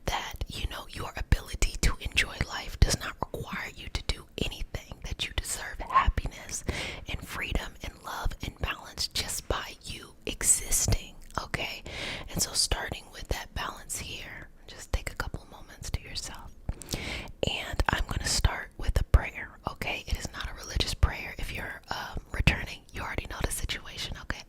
That, you know, your ability to enjoy life does not require you to do anything, that you deserve happiness and freedom and love and balance just by you existing, okay? And so starting with that balance here, just take a couple moments to yourself. And I'm going to start with a prayer, okay? It is not a religious prayer. If you're returning, you already know the situation, okay?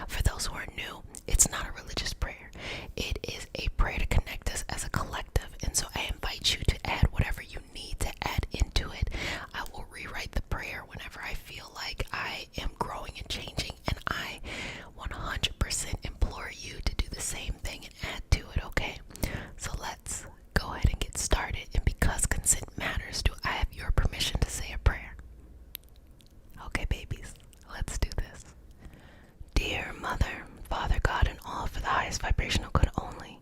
For those who are new, it's not a religious prayer. It is a prayer to connect us as a collective. And so I invite you to add whatever you need to add into it. I will rewrite the prayer whenever I feel like I am growing and changing. And I 100% implore you to do the same thing and add to it, okay? So let's go ahead and get started. And because consent matters, do I have your permission to say a prayer? Okay, babies, let's do this. Dear Mother, Father, God, and all for the highest vibrational good only,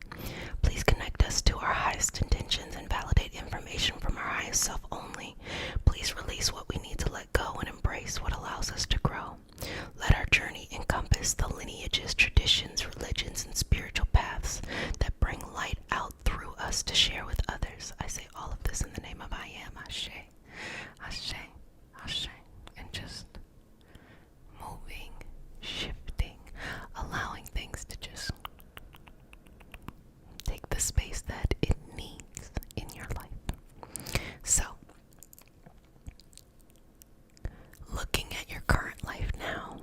please connect us to our highest intentions and validate information from our highest self only. Please release what we need to let go and embrace what allows us to grow. Let our journey encompass the lineages, traditions, religions, and spiritual paths that bring light out through us to share with others. I say all of this in the name of I Am. Ashe, Ashe, Ashe. And just moving, shifting, allowing things to just take the space that it needs in your life. So, looking at your current life now,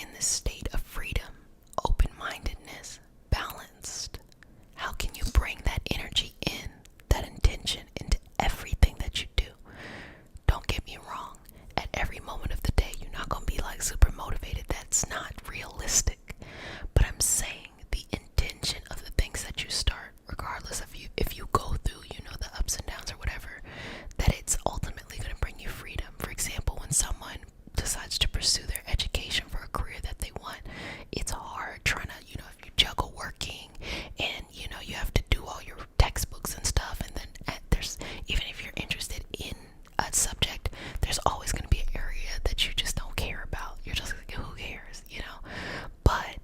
in this state of freedom, open-mindedness, balanced, how can you bring that energy in, that intention into everything that you do? Don't get me wrong. At every moment of the day, you're not going to be like super motivated. That's not realistic. But I'm saying the intention of the things that you start, regardless of if you go through, the ups and downs or whatever, that it's ultimately going to bring you freedom. For example, when someone decides to pursue their education for a career that they want, it's hard trying to, if you juggle working and, you have to do all your textbooks and stuff, and then there's, even if you're interested in a subject, there's always going to be an area that you just don't care about. You're just like, who cares, But,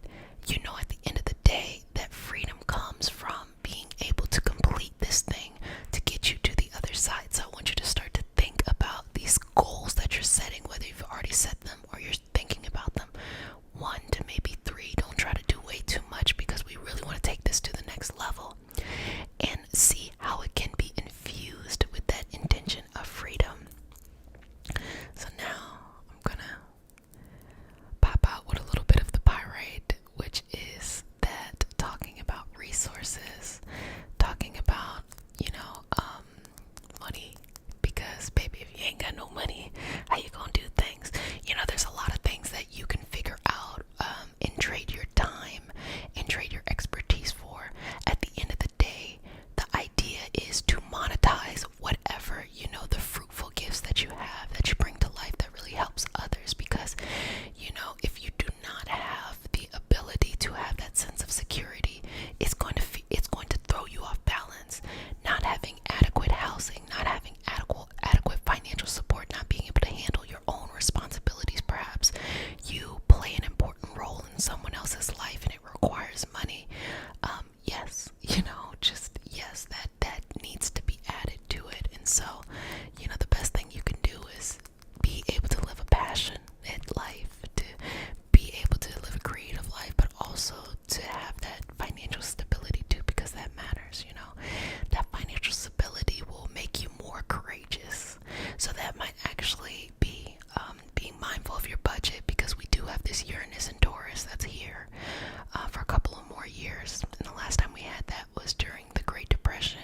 at the end of the day, that freedom comes from being able to complete this thing to get you to the other side. So I want you to start to think about these goals that you're setting, whether you've already set them or you're thinking about them. 1 to maybe 3. Don't try to do way too much, because we really want to take this to the next level, and see how it can be infused with that intention of freedom. So now I'm gonna pop out with a little bit of the pyrite, which is that talking about resources, talking about, money, because baby, if you ain't got no money, how you gonna do things? There's a lot of things that you can figure out and trade your time and trade your expertise for. At the end of the day, the idea is to monetize whatever, the fruitful gifts that you have, that you bring to life, that really helps others. Because, if you do not have the ability to have that sense of security, it's going to throw you off balance. Not having adequate housing, not having adequate financial support, not being able to handle your own responsibilities. Perhaps you play an important role in someone else's life and it requires money. Yes, yes, that needs to be added to it. And so, the best thing you can do is be able to live a passionate life, to be able to live a creative life, but also to have that financial stability too, because that matters. That financial stability will make you more courageous. So that might actually be being mindful of your budget, because we do have this Uranus and Taurus that's here for a couple of more years. And the last time we had that was during the Great Depression.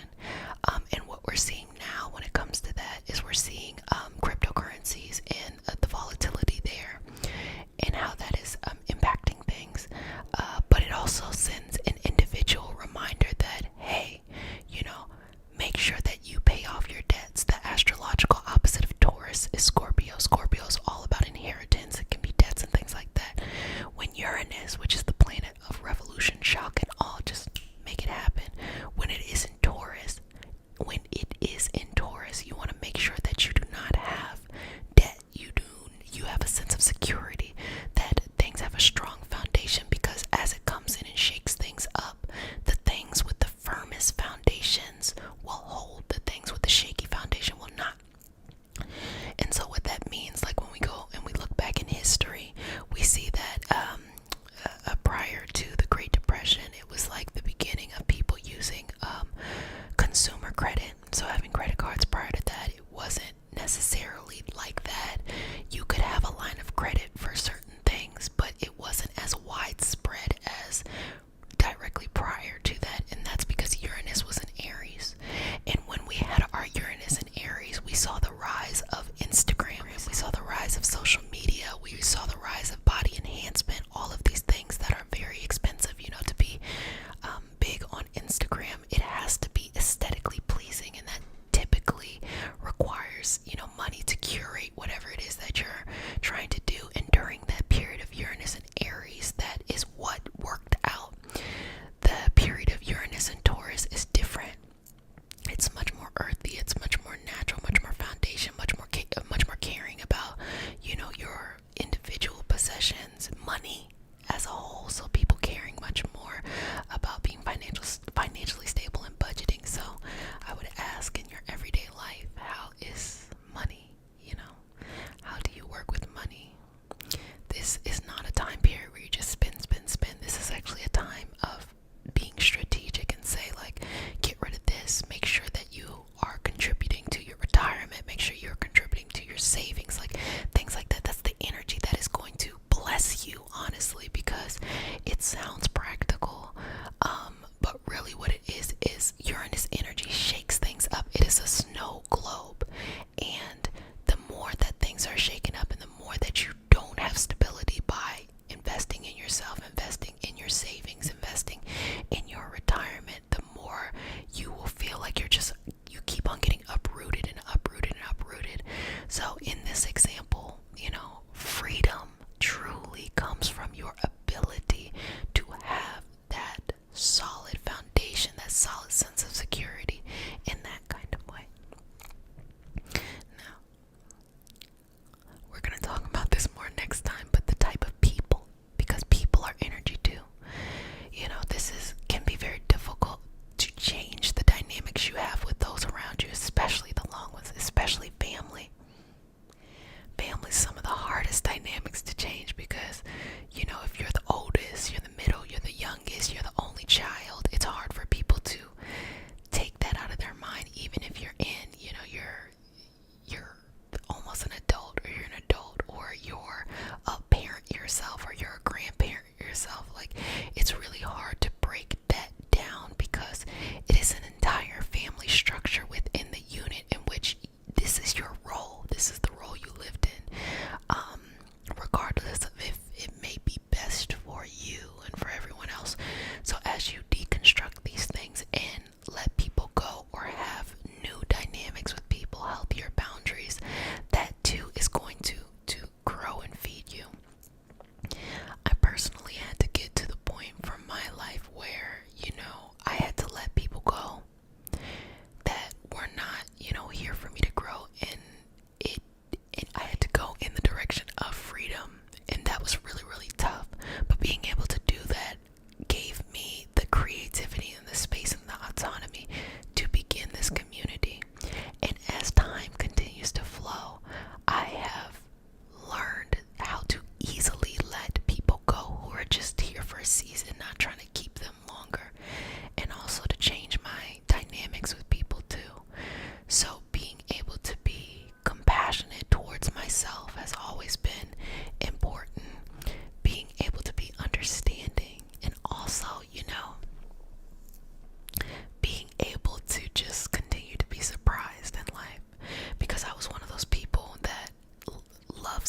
And what we're seeing now when it comes to that is we're seeing cryptocurrencies and the volatility there, and how that is impacting things. But it also sends an individual reminder that, hey, make sure that you pay off your debts. The astrological opposite of Taurus is Scorpio. Scorpio is all about inheritance. It can be debts and things like that. When Uranus, which is the planet of revolution, shock, and awe, just make it happen. When it is in Taurus, you want to make sure that you do not have debt. You have a sense of security, that things have a strong foundation, because as it comes in and shakes things up, the things with the firmest foundations will hold, the things with the shaky foundation will not. And so what that means, like when we go and we look back in history, we see that prior to the Great Depression, it was like the beginning of people using consumer credit. So having credit cards prior to that, it wasn't necessarily like that. You could have a line of credit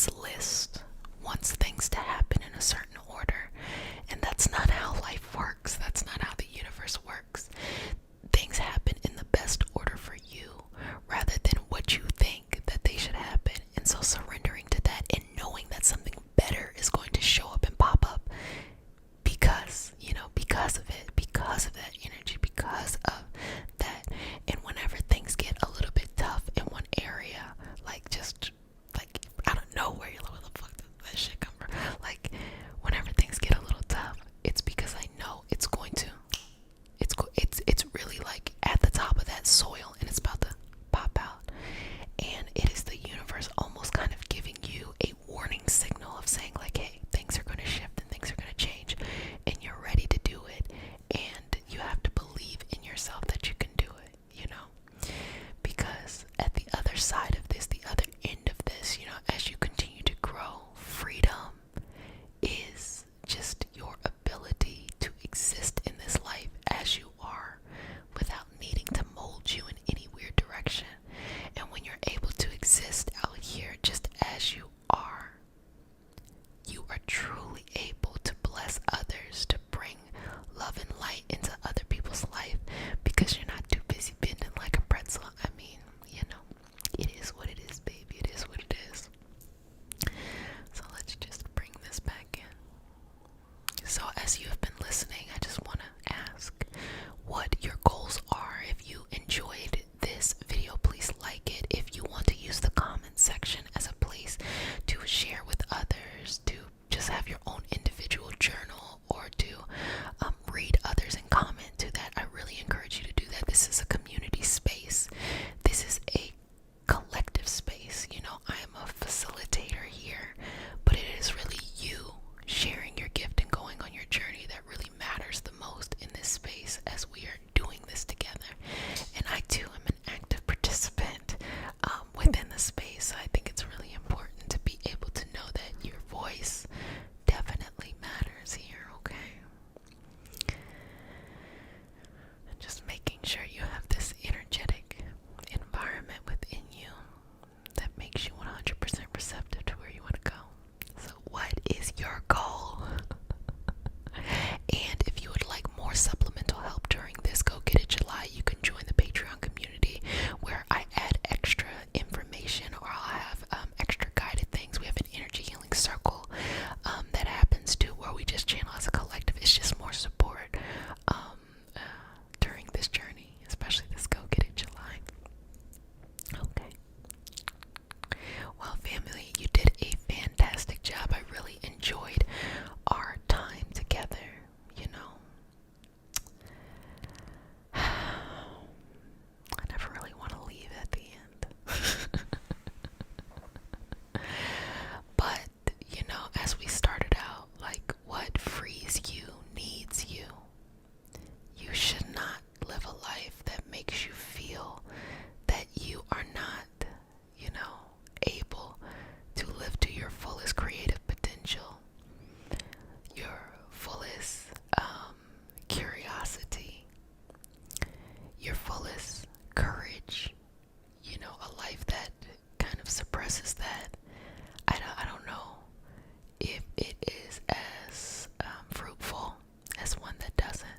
this list, wants things to happen in a certain order. And that's not how life works. That's not how the universe works. Things happen in the best order for you rather than what you think that they should happen. And so surrendering to that and knowing that something better is going to show up and pop up because of it, because of that energy, because of that. And whenever things get a little bit tough in one area, like just like I don't know where the fuck did that shit come from. Like whenever things get a little tough, it's because I know it's going to. It's really like at the top of that soil and it's about to pop out. And it is the universe almost kind of giving you a warning signal of saying like, hey, things are going to shift and things are going to change and you're ready to do it. And you have to believe in yourself that you can do it, because at the other side of this, the other end of this, as you continue to grow, freedom is just your ability to exist in this life as you are without needing to mold you in any weird direction. And when you're able to exist out here just as you are truly able to bless others, to bring love and light into other people's life because you're not too busy bending like a pretzel. I mean, it is what it is, baby. It is what it is. So let's just bring this back in. So as you have been listening, I just want to ask what your goals are. If you enjoyed this video, please like it. If you want to use the comment section as a place to share with others, to just have your own individual journal, or to read others and comment to that, I really encourage you to do that. This is a community space. This is a collective space. I am a facilitator here, but it is really you sharing your gift and going on your journey that really matters the most in this space as we are doing this together. And I too am an active participant within the space. I think it's really important to be able to know that your voice definitely matters here, okay? And just making sure you have this energetic environment within you that makes you 100% receptive to where you want to go. So what is your goal? And if you would like more supplemental help during this Go Get It July, you can join the Patreon community where I add extra information, or I'll have extra guided things. We have an energy healing circle that happens too, where we just channel as a collective. It's just more support during this journey, especially this Go Get It July. Okay. Well, family, you did a fantastic job. I really enjoyed our time together, I never really want to leave at the end. But, as we started out, like, what frees you needs you. You should not live a life that makes you feel that you are not, able to live to your fullest creative potential, your fullest curiosity, your fullest courage, a life that kind of suppresses that. I don't know if it is as fruitful as one that doesn't.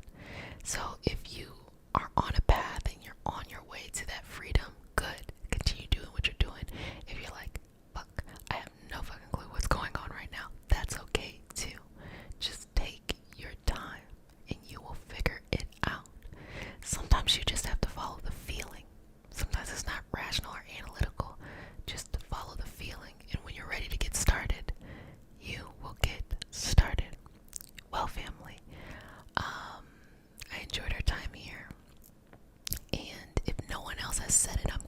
So if you are on a path and you're on your way to that freedom, good. Continue doing what you're doing. If you're like, fuck, I have no fucking clue what's going on right now, that's okay too. Just take your time and you will figure it out. Sometimes you just have to follow the feeling. Sometimes it's not rational or analytical. Just follow the feeling, and when you're ready to get started, you will get started. Well, family, I enjoyed our time here, and if no one else has said it, I'm